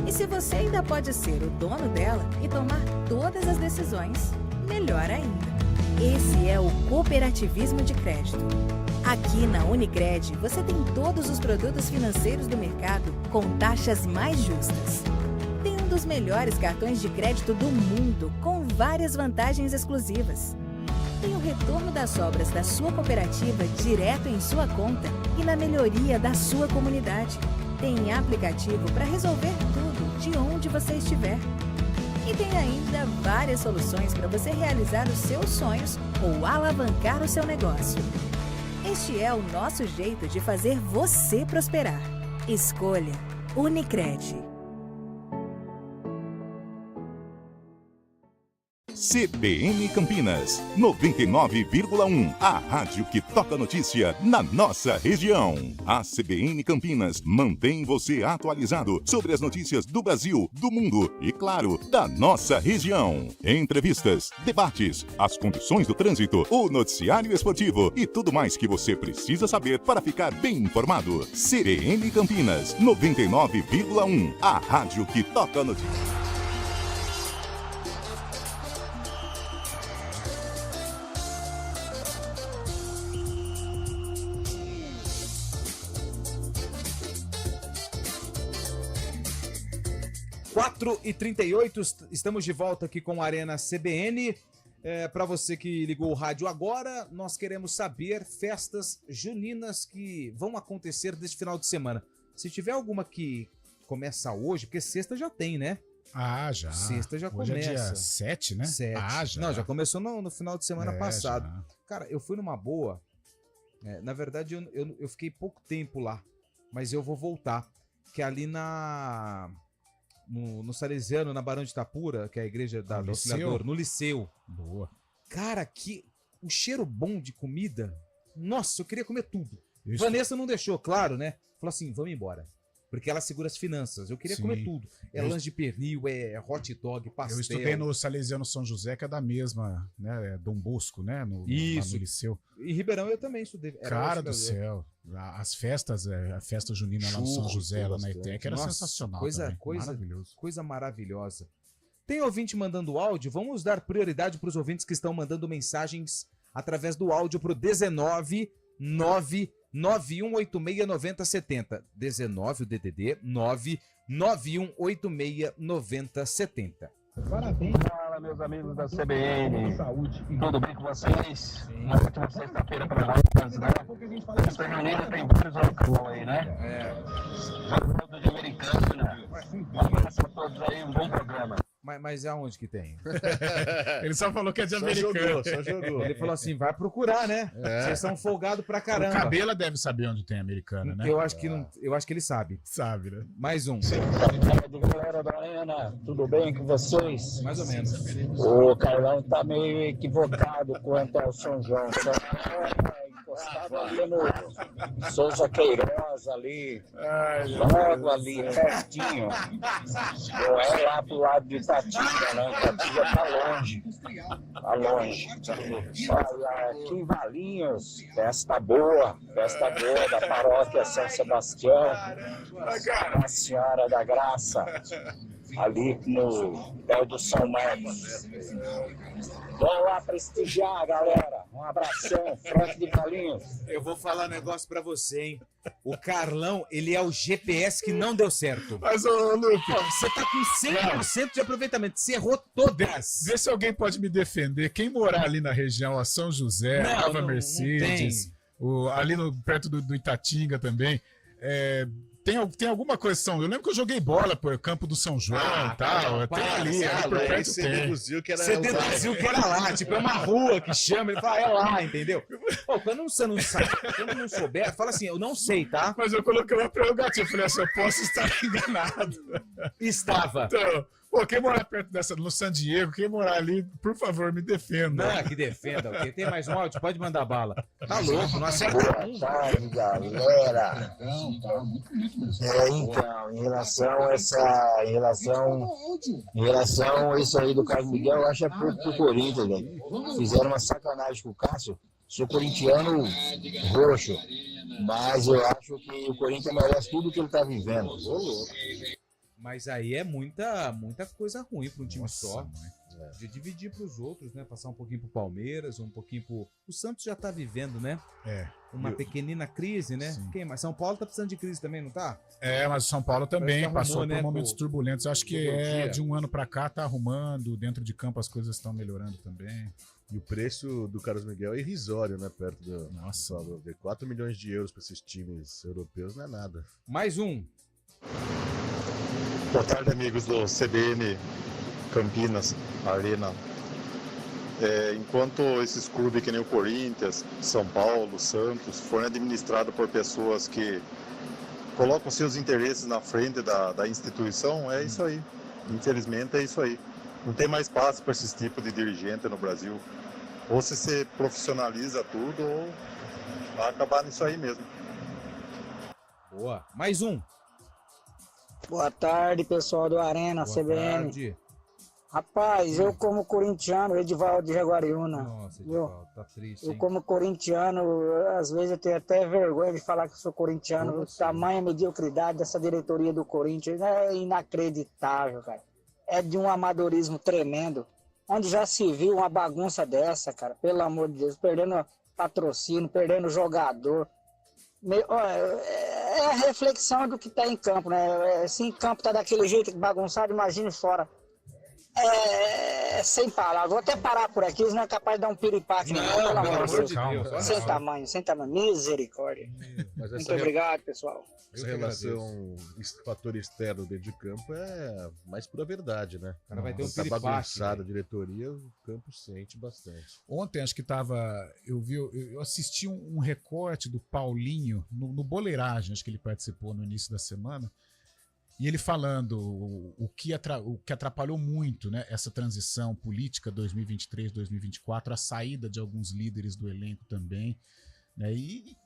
F: E se você ainda pode ser o dono dela e tomar todas as decisões, melhor ainda. Esse é o cooperativismo de crédito. Aqui na Unicred, você tem todos os produtos financeiros do mercado com taxas mais justas. Tem um dos melhores cartões de crédito do mundo, com várias vantagens exclusivas. Tem o retorno das sobras da sua cooperativa direto em sua conta e na melhoria da sua comunidade. Tem aplicativo para resolver tudo de onde você estiver. E tem ainda várias soluções para você realizar os seus sonhos ou alavancar o seu negócio. Este é o nosso jeito de fazer você prosperar. Escolha Unicred.
A: CBN Campinas, 99,1. A rádio que toca notícia na nossa região. A CBN Campinas mantém você atualizado sobre as notícias do Brasil, do mundo e, claro, da nossa região. Entrevistas, debates, as condições do trânsito, o noticiário esportivo e tudo mais que você precisa saber para ficar bem informado. CBN Campinas, 99,1. A rádio que toca notícia.
C: E 38, estamos de volta aqui com a Arena CBN. Para você que ligou o rádio agora, nós queremos saber festas juninas que vão acontecer deste final de semana. Se tiver alguma que começa hoje, porque sexta já tem, né?
E: Ah, já.
C: Sexta já
E: hoje
C: começa.
E: É dia 7, né?
C: 7.
E: Ah, já.
C: Não, já começou no final de semana passado.
E: Já.
C: Cara, eu fui numa boa. Na verdade, eu fiquei pouco tempo lá, mas eu vou voltar. Que é ali no Salesiano, na Barão de Itapura, que é a igreja do Auxiliador, no Liceu.
E: Boa.
C: Cara, o cheiro bom de comida, nossa, eu queria comer tudo. Vanessa não deixou, claro, né? Falou assim, vamos embora. Porque ela segura as finanças. Eu queria comer tudo. Lanche de pernil, hot dog, pastel.
E: Eu estudei no Salesiano São José, que é da mesma, né? Dom Bosco, né?
C: Isso.
E: No Liceu.
C: Em Ribeirão eu também estudei.
E: Cara do céu. As festas, a festa junina lá no São José, lá na ETEC, era sensacional. Maravilhoso.
C: Coisa maravilhosa. Tem ouvinte mandando áudio? Vamos dar prioridade para os ouvintes que estão mandando mensagens através do áudio para o 19-991869070. 19, o DDD, 991869070.
G: Parabéns. Fala, meus amigos da CBN. Tudo bem com vocês? Uma ótima sexta-feira para nós, né? Esta reunião tem vários locais aí, né? Jogo do Americano, né? Um abraço a todos aí, um bom programa.
C: Mas Mas aonde que tem?
E: Ele só falou que é de
D: Só
E: americano.
D: só jogou.
C: Ele falou assim, vai procurar, né? Vocês são folgados pra
E: O
C: caramba.
E: Cabela deve saber onde tem americana, né?
C: Eu acho que não, eu acho que ele sabe.
E: Sabe, né?
C: Mais um.
K: Galera da Ana, tudo bem com vocês?
C: Mais ou menos.
K: O Carlão tá meio equivocado quanto ao São João. Só encostado ali no Souza Queiroz ali, logo ali, pertinho. Não é lá pro lado de Itatinga, não. Itatinga tá longe. Tá longe. Olha, aqui em Valinhos, festa boa da paróquia São Sebastião, Nossa Senhora da Graça, ali no pé do São Marcos. Vamos lá prestigiar, galera. Um abração, Frank de Valinhos.
C: Eu vou falar um negócio pra você, hein? O Carlão, ele é o GPS que não deu certo.
E: Mas, ô, Luke,
C: Você tá com 100% de aproveitamento. Você errou todas.
E: vê se alguém pode me defender. Quem morar ali na região, a São José,
C: Não,
E: Nova
C: não
E: Mercedes, ali perto do Itatinga também, tem alguma coisa, eu lembro que eu joguei bola, pô, campo do São João e tal, tem ali por perto
D: Você
E: tem.
D: deduziu que era
C: Você deduziu que era lá, tipo, é uma rua que chama, ele fala, é lá, entendeu? Pô, quando você não sabe, quando não souber, fala assim, eu não sei, tá?
E: Mas eu coloquei uma prerrogativa, falei assim, eu posso estar enganado.
C: Estava.
E: Então, pô, quem morar perto no San Diego, quem morar ali, por favor, me defenda.
C: Não, que defenda, ok? Tem mais um áudio? Pode mandar bala. Tá louco, não acerta um.
K: Boa tarde, galera. Então, em relação a isso aí do Carlos Miguel, eu acho que é pro Corinthians, velho. Fizeram uma sacanagem com o Cássio. Sou corintiano roxo, mas eu acho que o Corinthians merece tudo que ele tá vivendo.
C: Mas aí é muita coisa ruim para um time só. De dividir para os outros, né? Passar um pouquinho pro Palmeiras, um pouquinho pro... O Santos já tá vivendo, né? Uma pequenina crise, né?
E: Sim.
C: Mas São Paulo tá precisando de crise também, não tá?
E: Mas o São Paulo também
C: Parece que
E: passou
C: arrumou,
E: por
C: né,
E: momentos turbulentes. Eu acho que
C: dia.
E: de um ano pra cá tá arrumando, dentro de campo as coisas estão melhorando também.
D: E o preço do Carlos Miguel é irrisório, né? Perto do.
E: Nossa.
D: De 4 milhões de euros para esses times europeus não é nada.
C: Mais um.
L: Boa tarde, amigos do CBN Campinas Arena. Enquanto esses clubes que nem o Corinthians, São Paulo, Santos, forem administrados por pessoas que colocam seus interesses na frente da instituição, é isso aí. Infelizmente é isso aí. Não tem mais espaço para esses tipos de dirigente no Brasil. Ou se profissionaliza tudo, ou vai acabar nisso aí mesmo.
C: Boa. Mais um.
K: Boa tarde, pessoal do Arena,
C: Boa
K: CBN.
C: tarde.
K: Rapaz, eu como corintiano, Edivaldo de Jaguariúna.
C: Nossa,
K: viu?
C: Edivaldo, tá triste,
K: Eu
C: hein?
K: como corintiano, às vezes eu tenho até vergonha de falar que eu sou corintiano. O tamanho mediocridade dessa diretoria do Corinthians é inacreditável, cara. É de um amadorismo tremendo. Onde já se viu uma bagunça dessa, cara? Pelo amor de Deus, perdendo patrocínio, perdendo jogador. É a reflexão do que tá em campo, né? Se em campo tá daquele jeito bagunçado, imagine fora. Sem palavras. Vou até parar por aqui, senão é capaz de dar um piripaque.
C: Não,
K: pelo
C: pelo
K: amor de Deus.
C: Deus.
K: Sem tamanho. Misericórdia.
D: Mas
K: Muito obrigado, pessoal.
D: Essa relação, esse fator externo dentro de campo é mais pura verdade, né?
C: O cara vai ter um
D: Quando tá
C: piripaque,
D: bagunçada a diretoria, o campo sente bastante.
E: Ontem acho que eu assisti um recorte do Paulinho no Boleiragem, acho que ele participou no início da semana, e ele falando o que atrapalhou muito, né, essa transição política 2023-2024, a saída de alguns líderes do elenco também, né, e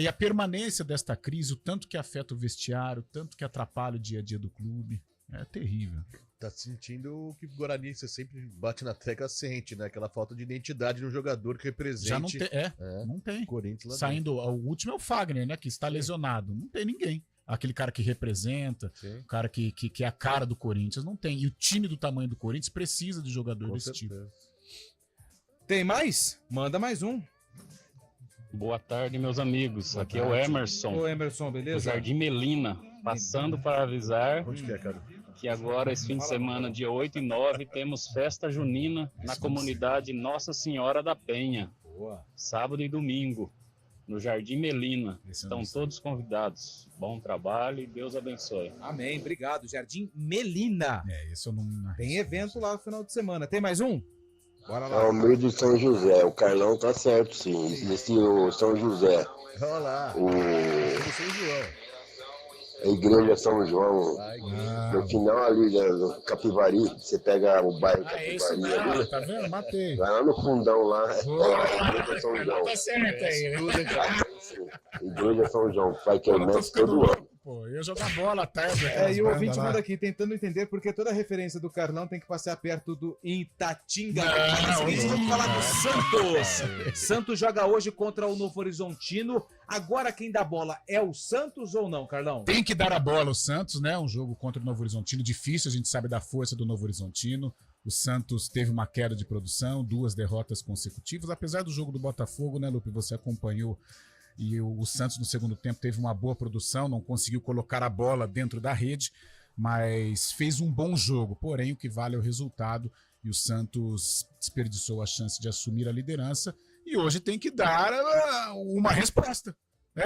E: a permanência desta crise, o tanto que afeta o vestiário, o tanto que atrapalha o dia a dia do clube, é terrível.
D: Tá sentindo o que o Guarani você sempre bate na tecla, sente, né? Aquela falta de identidade no jogador que represente.
E: Já não tem, não tem.
D: Corinthians lá
E: Saindo, o último é o Fagner, né, que está lesionado. Não tem ninguém. Aquele cara que representa, o cara que é a cara do Corinthians, não tem. E o time do tamanho do Corinthians precisa de jogador desse tipo.
C: Tem mais? Manda mais um.
M: Boa tarde, meus amigos. Aqui é o Emerson.
C: Ô, Emerson, beleza?
M: Do Jardim Melina. Passando para avisar que agora, esse fim de semana, dia 8 e 9, temos festa junina na comunidade Nossa Senhora da Penha.
C: Boa.
M: Sábado e domingo. no Jardim Melina. Estão todos convidados. Bom trabalho e Deus abençoe.
C: Amém, obrigado. Jardim Melina.
E: Esse eu não...
C: Tem evento lá no final de semana. Tem mais um? Bora lá.
N: É o meio de São José. O Carlão tá certo, sim. Esse o São José.
D: Olá.
N: São João. A igreja São João. No final ali do Capivari, você pega o bairro Capivari ali.
E: Tá vendo? Matei.
N: Vai lá no fundão lá. A igreja São João.
E: Tá certo aí.
N: Igreja São João. Vai quermesse todo ano.
E: Pô, eu jogar bola à tarde.
C: E o ouvinte manda aqui, tentando entender porque toda referência do Carlão tem que passar perto do Itatinga. Vamos falar do Santos. Santos joga hoje contra o Novo Horizontino. Agora quem dá bola é o Santos ou não, Carlão?
E: Tem que dar a bola ao Santos, né? Um jogo contra o Novo Horizontino difícil, a gente sabe da força do Novo Horizontino. O Santos teve uma queda de produção, 2 derrotas consecutivas, apesar do jogo do Botafogo, né, Lupe? Você acompanhou. E o Santos no segundo tempo teve uma boa produção, não conseguiu colocar a bola dentro da rede, mas fez um bom jogo. Porém, o que vale é o resultado e o Santos desperdiçou a chance de assumir a liderança e hoje tem que dar uma resposta.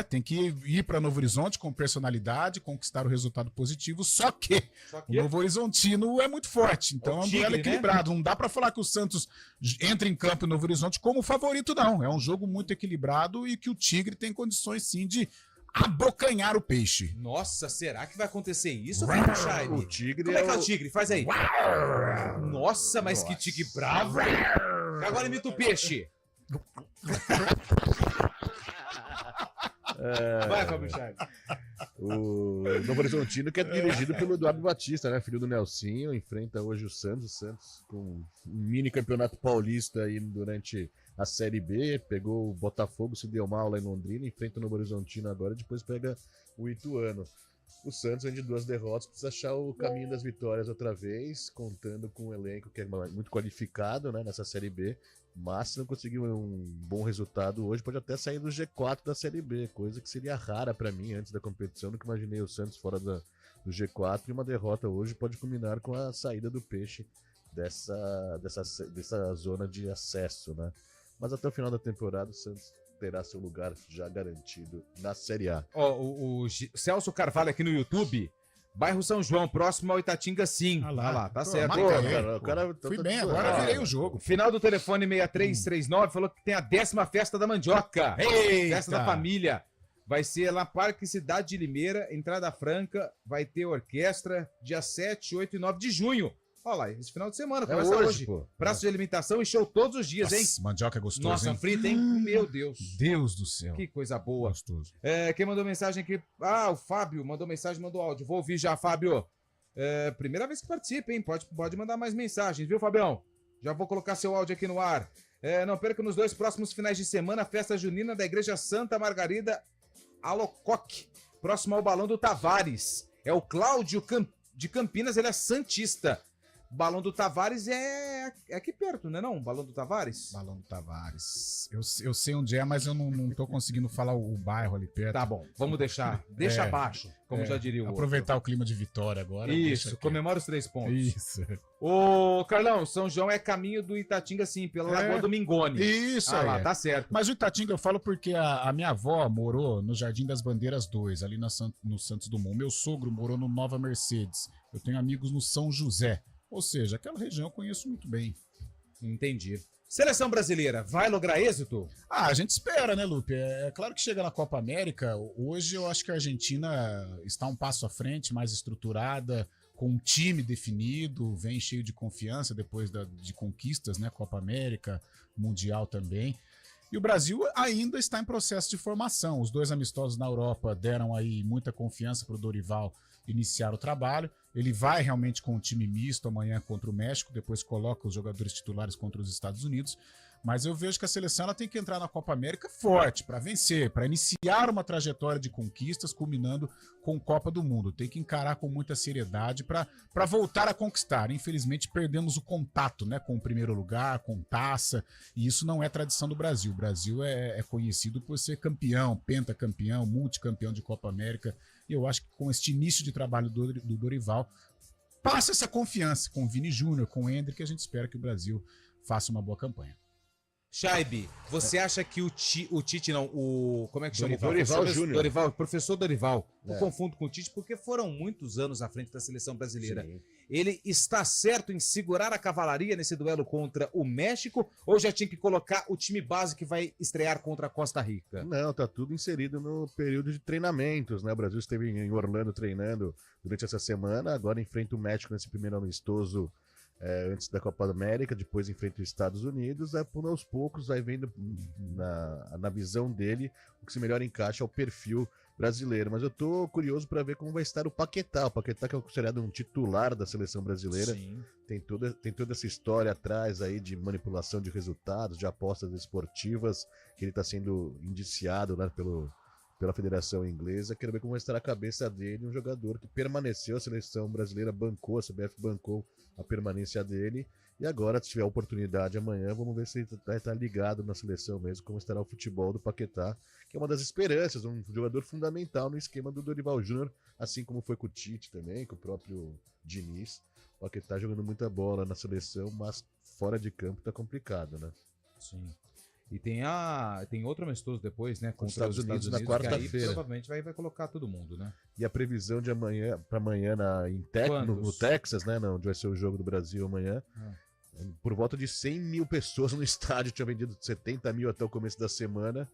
E: Tem que ir para Novo Horizonte com personalidade, conquistar o resultado positivo, só que o Novo Horizontino é muito forte, então é um duelo equilibrado. Né? Não dá para falar que o Santos entra em campo em Novo Horizonte como favorito, não. É um jogo muito equilibrado e que o Tigre tem condições, sim, de abocanhar o peixe.
C: Nossa, será que vai acontecer isso, Fábio Chaib?
D: O Tigre
C: Como é que é o Tigre? Faz aí. Nossa, mas que tigre bravo. Agora imita o peixe. Vai, Fábio Chaib.
D: O Novo Horizontino, que é dirigido pelo Eduardo Batista, né? Filho do Nelsinho, enfrenta hoje o Santos com um mini campeonato paulista aí durante a Série B, pegou o Botafogo, se deu mal lá em Londrina, enfrenta o Novo Horizontino agora, depois pega o Ituano. O Santos vem de 2 derrotas, precisa achar o caminho das vitórias outra vez, contando com um elenco que é muito qualificado, né, nessa Série B. Mas se não conseguir um bom resultado hoje, pode até sair do G4 da Série B, coisa que seria rara para mim antes da competição. Nunca imaginei o Santos fora do G4, e uma derrota hoje pode culminar com a saída do Peixe dessa zona de acesso, né? Mas até o final da temporada o Santos terá seu lugar já garantido na Série A.
C: O Celso Carvalho aqui no YouTube. Bairro São João, próximo ao Itatinga, sim. Lá, tá certo.
E: Fui bem, agora virei o jogo.
C: Final do telefone 6339 falou que tem a 10ª festa da mandioca. Festa da família. Vai ser lá Parque Cidade de Limeira, entrada franca, vai ter orquestra, dia 7, 8 e 9 de junho. Olha lá, esse final de semana, começa hoje. Praça de alimentação e show todos os dias, hein?
E: Mandioca é gostoso,
C: Nossa,
E: hein?
C: Frita, hein? Meu Deus.
E: Deus do céu.
C: Que coisa boa.
E: Gostoso.
C: Quem mandou mensagem aqui? O Fábio mandou mensagem, mandou áudio. Vou ouvir já, Fábio. Primeira vez que participa, hein? Pode mandar mais mensagens, viu, Fabião? Já vou colocar seu áudio aqui no ar. Não perca nos 2 próximos finais de semana a festa junina da Igreja Santa Margarida Alocoque, próximo ao Balão do Tavares. É o Cláudio de Campinas, ele é santista. Balão do Tavares é aqui perto, né não? Balão do Tavares?
E: Balão do Tavares. Eu sei onde é, mas eu não tô conseguindo falar o bairro ali perto.
C: Tá bom, vamos deixar. Deixa abaixo, como já diria o
E: aproveitar o clima de vitória agora.
C: Isso, comemora os 3 pontos.
E: Isso.
C: Ô, Carlão, São João é caminho do Itatinga, sim, pela Lagoa do Mingone.
E: Isso,
C: lá, tá certo.
E: Mas o Itatinga eu falo porque a minha avó morou no Jardim das Bandeiras 2, ali no Santos Dumont. Meu sogro morou no Nova Mercedes. Eu tenho amigos no São José. Ou seja, aquela região eu conheço muito bem.
C: Entendi. Seleção brasileira, vai lograr êxito?
E: A gente espera, né, Lupe? É claro que chega na Copa América. Hoje eu acho que a Argentina está um passo à frente, mais estruturada, com um time definido, vem cheio de confiança depois de conquistas, né? Copa América, Mundial também. E o Brasil ainda está em processo de formação. Os 2 amistosos na Europa deram aí muita confiança para o Dorival iniciar o trabalho. Ele vai realmente com um time misto amanhã contra o México, depois coloca os jogadores titulares contra os Estados Unidos. Mas eu vejo que a seleção ela tem que entrar na Copa América forte para vencer, para iniciar uma trajetória de conquistas, culminando com Copa do Mundo. Tem que encarar com muita seriedade para voltar a conquistar. Infelizmente, perdemos o contato, né, com o primeiro lugar, com taça, e isso não é tradição do Brasil. O Brasil é conhecido por ser campeão, pentacampeão, multicampeão de Copa América, e eu acho que com este início de trabalho do Dorival, passa essa confiança com o Vini Júnior, com o Hendrick, que a gente espera que o Brasil faça uma boa campanha.
C: Shaibe, você acha que o Tite não, como é que chama?
D: Dorival Júnior.
C: Professor Dorival.
D: É.
C: Eu confundo com o Tite porque foram muitos anos à frente da seleção brasileira.
D: Sim.
C: Ele está certo em segurar a cavalaria nesse duelo contra o México ou já tinha que colocar o time base que vai estrear contra a Costa Rica?
D: Não, tá tudo inserido no período de treinamentos, né? O Brasil esteve em Orlando treinando durante essa semana, agora enfrenta o México nesse primeiro amistoso antes da Copa da América, depois enfrenta os Estados Unidos, aos poucos vai vendo na visão dele o que se melhor encaixa ao perfil brasileiro. Mas eu tô curioso para ver como vai estar o Paquetá que é considerado um titular da seleção brasileira.
C: Sim.
D: Tem toda essa história atrás aí de manipulação de resultados, de apostas esportivas, que ele está sendo indiciado lá pela Federação Inglesa. Quero ver como vai estar a cabeça dele, um jogador que permaneceu, a seleção brasileira bancou, a CBF bancou a permanência dele, e agora, se tiver oportunidade amanhã, vamos ver se ele vai estar ligado na seleção mesmo, como estará o futebol do Paquetá, que é uma das esperanças, um jogador fundamental no esquema do Dorival Júnior, assim como foi com o Tite também, com o próprio Diniz. O Paquetá jogando muita bola na seleção, mas fora de campo tá complicado, né?
C: Sim. E tem outro amistoso depois, né?
D: Com os Estados Unidos na quarta-feira.
C: Provavelmente vai colocar todo mundo, né?
D: E a previsão de amanhã para amanhã no Texas, né? Onde vai ser o jogo do Brasil amanhã. Por volta de 100 mil pessoas no estádio. Tinha vendido 70 mil até o começo da semana.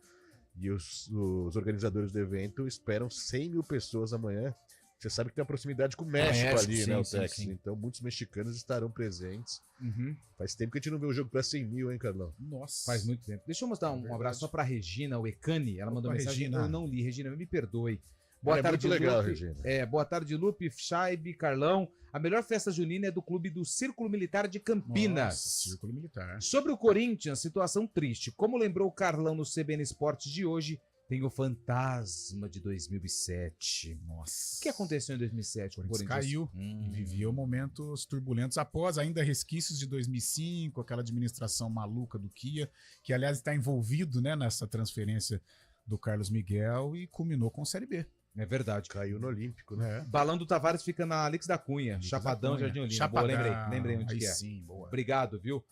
D: E os organizadores do evento esperam 100 mil pessoas amanhã. Você sabe que tem uma proximidade com o México ali,
C: sim,
D: né? O
C: sim,
D: Texas.
C: sim.
D: Então muitos mexicanos estarão presentes.
C: Uhum.
D: Faz tempo que a gente não vê o jogo para 100 mil, hein, Carlão?
E: Nossa.
C: Faz muito tempo. Deixa eu mandar um abraço só pra Regina, o Ecani. Ela mandou mensagem,
E: Regina.
C: eu não li. Regina, me perdoe. Boa tarde,
D: muito legal,
C: Lupe.
D: Regina.
C: Boa tarde, Lupe, Shaibe, Carlão. A melhor festa junina é do clube do Círculo Militar de Campinas.
E: Nossa, Círculo Militar.
C: Sobre o Corinthians, situação triste. Como lembrou o Carlão no CBN Esportes de hoje, tem o fantasma de 2007.
E: Nossa.
C: O que aconteceu em 2007?
E: O Corinthians caiu e vivia momentos turbulentos após ainda resquícios de 2005, aquela administração maluca do Kia, que aliás está envolvido, né, nessa transferência do Carlos Miguel e culminou com a Série B.
C: É verdade.
D: Caiu no Olímpico, né?
C: Balão do Tavares fica na Alex da Cunha. Chapadão, Jardim Olímpico. Boa, lembrei onde
E: aí
C: que é.
E: Sim, boa.
C: Obrigado, viu?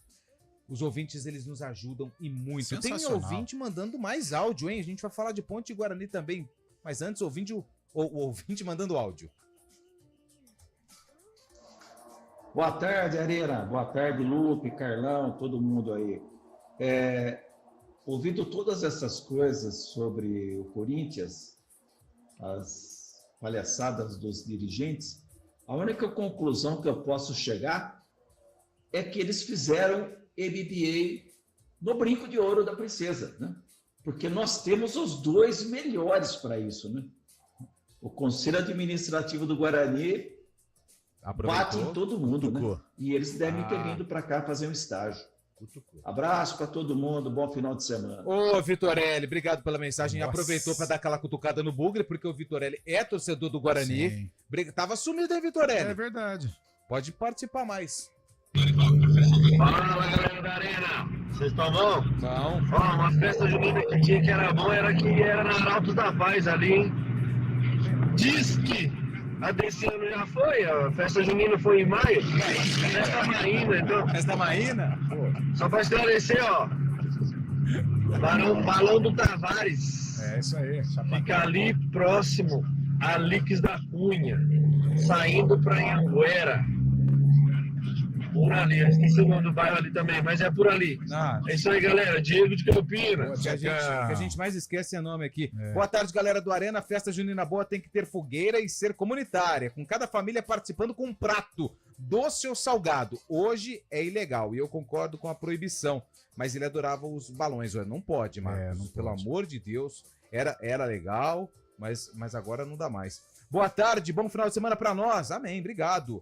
C: Os ouvintes, eles nos ajudam e muito. Tem
E: Sensacional.
C: mandando mais áudio, hein? A gente vai falar de Ponte e Guarani também. Mas antes, o ouvinte mandando áudio.
O: Boa tarde, Arena. Boa tarde, Lupe, Carlão, todo mundo aí. Ouvindo todas essas coisas sobre o Corinthians, as palhaçadas dos dirigentes, a única conclusão que eu posso chegar é que eles fizeram MBA no brinco de ouro da princesa, né? Porque nós temos os dois melhores para isso, né? O Conselho Administrativo do Guarani bate em todo mundo, né? E eles devem ter vindo para cá fazer um estágio. Abraço para todo mundo, bom final de semana.
C: Ô, Vitorelli, obrigado pela mensagem.
E: Nossa.
C: Aproveitou para dar aquela cutucada no Bugre, porque o Vitorelli é torcedor do Guarani.
E: Sim.
C: Tava sumido, hein, Vitorelli?
E: É verdade.
C: Pode participar mais.
P: Fala, galera da Arena. Vocês estão bom?
C: Não.
P: Ó, uma festa junina que tinha que era boa era que era na Arautos da Paz ali, hein? Diz que a desse ano já foi, a festa junina foi em maio. Festa Maína, então.
C: Festa Maína?
P: Só pra esclarecer, ó. Balão do Tavares.
E: É isso aí.
P: Fica ali próximo a Lix da Cunha, saindo pra Anhanguera. Por ali, eu esqueci o nome do bairro ali também, mas é por ali. É isso aí, galera. Diego de Campinas.
C: O que a gente mais esquece é nome aqui. Boa tarde, galera do Arena. Festa junina boa tem que ter fogueira e ser comunitária, com cada família participando com um prato, doce ou salgado. Hoje é ilegal e eu concordo com a proibição, mas ele adorava os balões. Não pode, Marcos.
E: Não
C: Pelo
E: pode.
C: amor de Deus. Era legal, mas agora não dá mais. Boa tarde, bom final de semana pra nós. Amém, obrigado.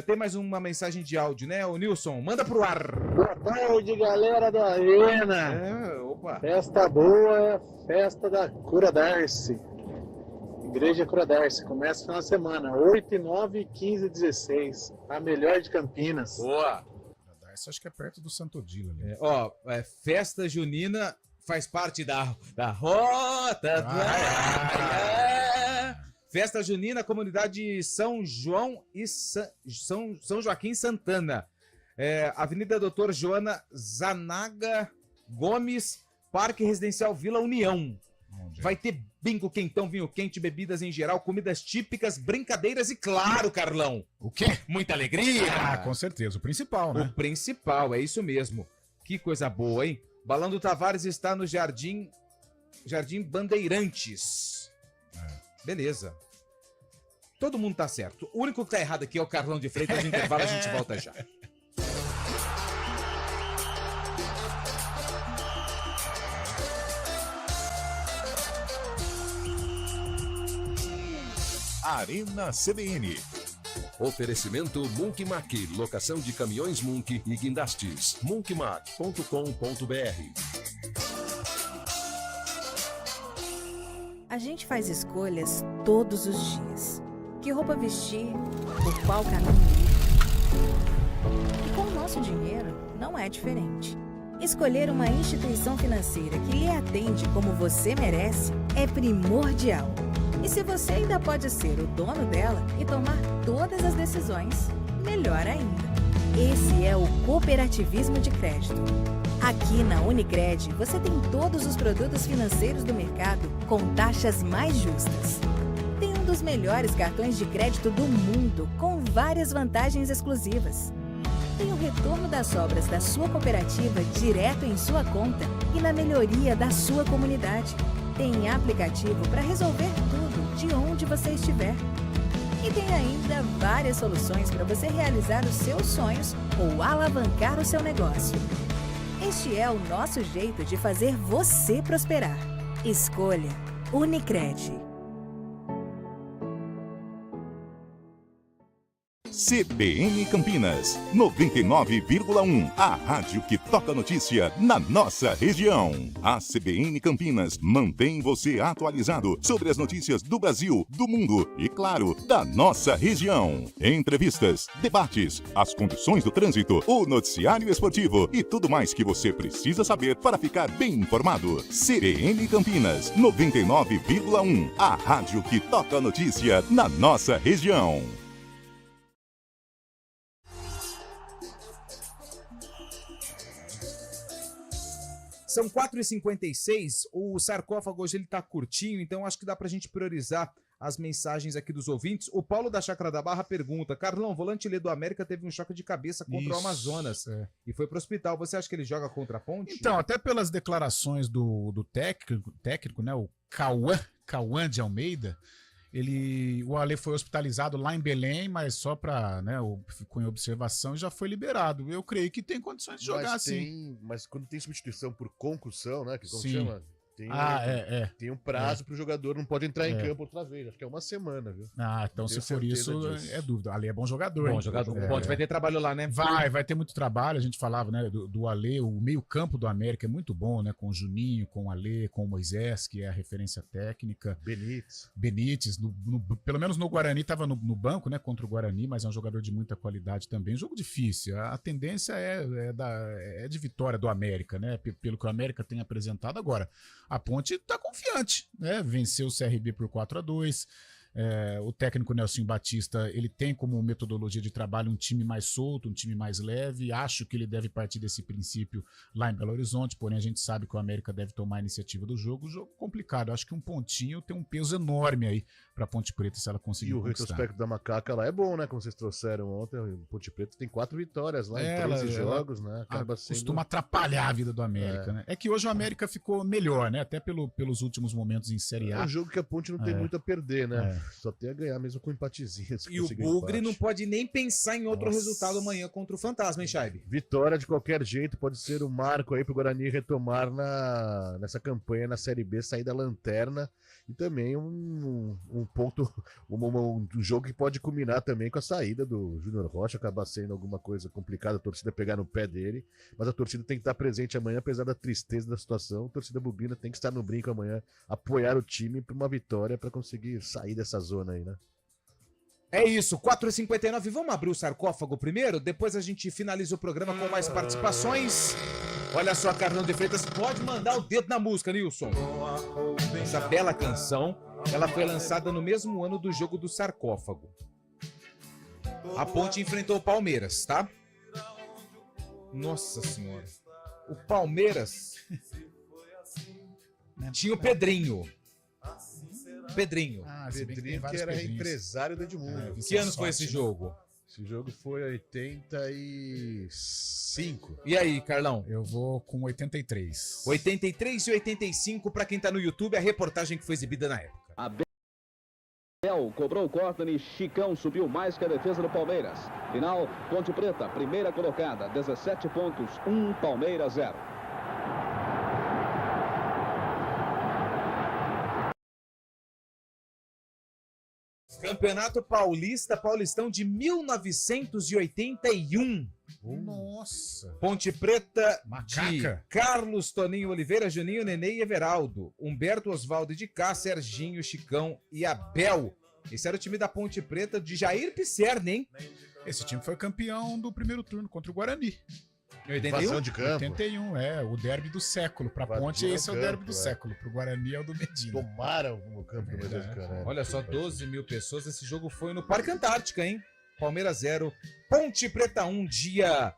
C: Tem mais uma mensagem de áudio, né? O Nilson, manda pro ar.
Q: Boa tarde, galera da Arena.
C: Opa.
Q: Festa boa é festa da Cura Darcy. Igreja Cura Darcy. Começa no final de semana, 8, 9, 15 e 16. A melhor de Campinas.
C: Boa.
E: Isso acho que é perto do Santo Odilo ali.
C: Festa junina faz parte da rota. Festa junina, comunidade São João e São Joaquim Santana. Avenida Doutor Joana Zanaga Gomes, Parque Residencial Vila União. Vai ter bingo, quentão, vinho quente, bebidas em geral, comidas típicas, brincadeiras e, claro, Carlão.
E: O quê?
C: Muita alegria.
E: Ah, com certeza. O principal, né?
C: O principal, é isso mesmo. Que coisa boa, hein? Balão do Tavares está no Jardim Bandeirantes. Beleza. Todo mundo tá certo. O único que tá errado aqui é o Carlão de Freitas. No intervalo a gente volta já.
A: Arena CBN.
B: Oferecimento Monkmac, locação de caminhões Munk e guindastes. monkmac.com.br.
F: A gente faz escolhas todos os dias. Que roupa vestir, por qual caminho ir. E com o nosso dinheiro, não é diferente. Escolher uma instituição financeira que lhe atende como você merece é primordial. E se você ainda pode ser o dono dela e tomar todas as decisões, melhor ainda. Esse é o cooperativismo de crédito. Aqui na Unicred, você tem todos os produtos financeiros do mercado com taxas mais justas. Tem um dos melhores cartões de crédito do mundo, com várias vantagens exclusivas. Tem o retorno das obras da sua cooperativa direto em sua conta e na melhoria da sua comunidade. Tem aplicativo para resolver tudo de onde você estiver. E tem ainda várias soluções para você realizar os seus sonhos ou alavancar o seu negócio. Este é o nosso jeito de fazer você prosperar. Escolha Unicred.
A: CBN Campinas, 99,1. A rádio que toca notícia na nossa região. A CBN Campinas mantém você atualizado sobre as notícias do Brasil, do mundo e, claro, da nossa região. Entrevistas, debates, as condições do trânsito, o noticiário esportivo e tudo mais que você precisa saber para ficar bem informado. CBN Campinas, 99,1. A rádio que toca notícia na nossa região.
C: São 4h56, o sarcófago hoje ele tá curtinho, então acho que dá pra gente priorizar as mensagens aqui dos ouvintes. O Paulo da Chácara da Barra pergunta: Carlão, volante Lê do América teve um choque de cabeça contra o Amazonas e foi pro hospital. Você acha que ele joga contra a Ponte?
E: Então, até pelas declarações do técnico, né, o Cauã de Almeida, o Ale foi hospitalizado lá em Belém, mas só para, né, ficou em observação e já foi liberado. Eu creio que tem condições de jogar sim.
D: Mas quando tem substituição por concussão, né, que como
E: sim.
D: chama? Tem um prazo pro jogador, não pode entrar em campo outra vez. Acho que é uma semana, viu?
E: Ah, então se for isso, é dúvida. Ale é bom jogador.
C: Bom jogador. O Ponte vai ter trabalho lá, né?
E: Vai ter muito trabalho. A gente falava, né, do Ale, o meio-campo do América é muito bom, né? Com o Juninho, com o Ale, com o Moisés, que é a referência técnica. Benítez, pelo menos no Guarani, estava no banco, né? Contra o Guarani, mas é um jogador de muita qualidade também. Jogo difícil. A tendência é de vitória do América, né? Pelo que o América tem apresentado agora. A Ponte tá confiante, né? Venceu o CRB por 4-2. O técnico Nelson Batista, ele tem como metodologia de trabalho um time mais solto, um time mais leve. Acho que ele deve partir desse princípio lá em Belo Horizonte, porém a gente sabe que o América deve tomar a iniciativa do jogo. Jogo complicado. Acho que um pontinho tem um peso enorme aí pra Ponte Preta se ela conseguir
D: conquistar.
E: E o
D: retrospecto da Macaca lá é bom, né? Como vocês trouxeram ontem, o Ponte Preta tem 4 vitórias lá em 13 jogos, né? Acaba
E: costuma atrapalhar a vida do América, né? É que hoje o América ficou melhor, né? Até pelos últimos momentos em Série A.
D: É um jogo que a Ponte não tem muito a perder, né? Só tem a ganhar mesmo com empatezinho.
C: E o Bugre não pode nem pensar em outro resultado amanhã contra o Fantasma, hein, Chaibe?
D: Vitória de qualquer jeito pode ser um marco aí pro Guarani retomar nessa campanha na Série B, sair da lanterna. E também um ponto, um jogo que pode culminar também com a saída do Júnior Rocha, acabar sendo alguma coisa complicada, a torcida pegar no pé dele, mas a torcida tem que estar presente amanhã, apesar da tristeza da situação. A torcida bubina tem que estar no brinco amanhã, apoiar o time para uma vitória, para conseguir sair dessa zona aí, né?
C: É isso, 4h59, vamos abrir o sarcófago primeiro, depois a gente finaliza o programa com mais participações. Olha só, Carlão de Freitas, pode mandar o dedo na música, Nilson. Essa bela canção, ela foi lançada no mesmo ano do jogo do sarcófago. A Ponte enfrentou o Palmeiras, tá? Nossa senhora. O Palmeiras tinha o Pedrinho. Pedrinho.
D: Pedrinho que era empresário do Edmundo.
C: Que ano foi esse jogo?
D: Esse jogo foi 85.
C: E aí, Carlão?
E: Eu vou com 83.
C: 83 e 85 para quem tá no YouTube, a reportagem que foi exibida na época.
R: Abel cobrou o córner e Chicão subiu mais que a defesa do Palmeiras. Final, Ponte Preta, primeira colocada, 17 pontos, 1 Palmeiras 0.
C: Campeonato Paulista, Paulistão de 1981.
E: Nossa.
C: Ponte Preta
E: Macaca.
C: de Carlos, Toninho Oliveira, Juninho, Nenê e Everaldo. Humberto, Osvaldo de Cá, Serginho, Chicão e Abel. Esse era o time da Ponte Preta de Jair Pisserni, hein?
E: Esse time foi campeão do primeiro turno contra o Guarani.
C: Em 81?
D: De campo.
E: 81, o derby do século. Pra Ponte, esse é o derby do século. Pro Guarani é o do Medina.
D: Tomaram o campo do Medina do Caralho.
C: Olha só, 12 mil pessoas. Esse jogo foi no Parque Antártica, hein? Palmeiras 0, Ponte Preta 1, dia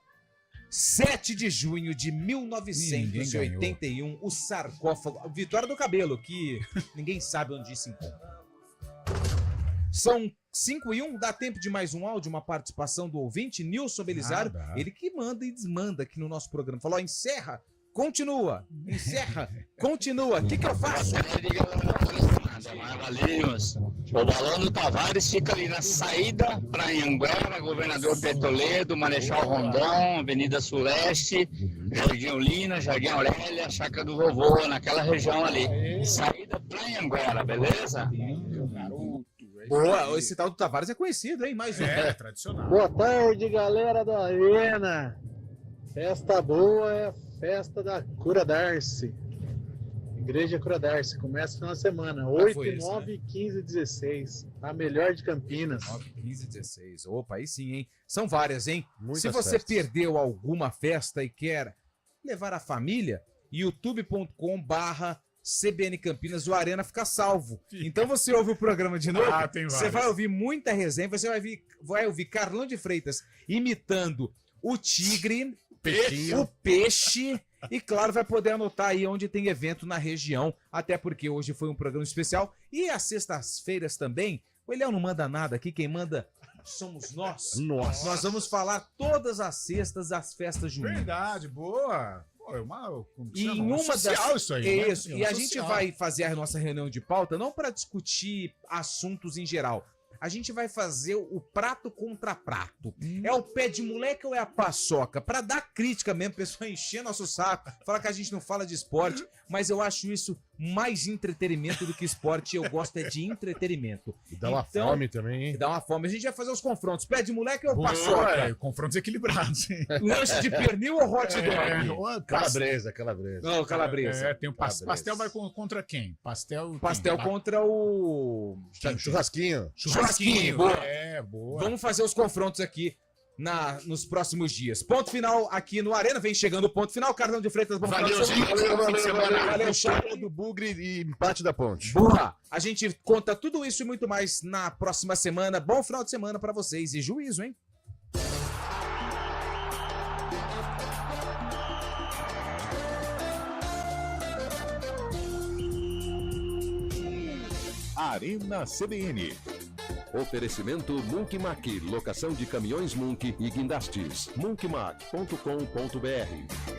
C: 7 de junho de 1981. O sarcófago. Vitória do Cabelo, que ninguém sabe onde isso encontra. São 5-1, dá tempo de mais um áudio, uma participação do ouvinte, Nilson Belisário, ele que manda e desmanda aqui no nosso programa. Falou, encerra, continua, encerra, continua, o que eu faço?
G: Valinhos, o Balão do Tavares fica ali na saída para Anhanguera, Governador Petoledo, Marechal Rondon, Avenida Suleste, Jardim Olina, Jardim Aurélia, Chácara do Vovô, naquela região ali. Saída para Anhanguera, beleza?
C: Boa, esse tal do Tavares é conhecido, hein? Mais um.
E: Tradicional.
Q: Boa tarde, galera da Arena. Festa boa é a festa da Cura Darcy. Igreja Cura Darcy. Começa no final de semana. 8, 9, 15 e 16. A melhor de Campinas.
C: 9, 15 e 16. Opa, aí sim, hein? São várias, hein?
D: Muitas
C: Se você
D: festas.
C: perdeu alguma festa e quer levar a família, youtube.com/CBN Campinas, o Arena fica salvo. Então você ouve o programa de novo,
E: tem
C: você
E: várias.
C: vai ouvir muita resenha, você vai ouvir Carlão de Freitas imitando o tigre, o peixe, e claro, vai poder anotar aí onde tem evento na região, até porque hoje foi um programa especial, e às sextas-feiras também, o Eliel não manda nada aqui, quem manda somos nós. Nós vamos falar todas as sextas das festas juninas.
E: Verdade, boa. Pô,
C: E em uma
E: social
C: das...
E: isso aí, né?
C: Isso, e a gente vai fazer a nossa reunião de pauta não para discutir assuntos em geral. A gente vai fazer o prato contra prato. É o pé de moleque ou é a paçoca? Pra dar crítica mesmo, o pessoal encher nosso saco, falar que a gente não fala de esporte, mas eu acho isso mais entretenimento do que esporte. Eu gosto é de entretenimento.
D: E dá uma fome também, hein?
C: Dá uma fome. A gente vai fazer os confrontos. Pé de moleque ou
E: Boa,
C: paçoca?
E: confrontos equilibrados.
C: Lanche de pernil ou hot dog?
D: Calabresa.
C: Não, calabresa.
E: Tem pastel vai contra quem? Pastel
C: contra o...
D: Churrasquinho.
C: Churrasquinho, boa.
E: Boa.
C: Vamos fazer os confrontos aqui nos próximos dias. Ponto final aqui no Arena. Vem chegando o ponto final. Carlão de Freitas, bom
D: Valeu,
C: Valeu,
D: Chácara do Bugre e empate da Ponte.
C: Boa! A gente conta tudo isso e muito mais na próxima semana. Bom final de semana pra vocês e juízo, hein?
A: Arena CBN.
B: Oferecimento Munkmac, locação de caminhões Munk e guindastes. munkmac.com.br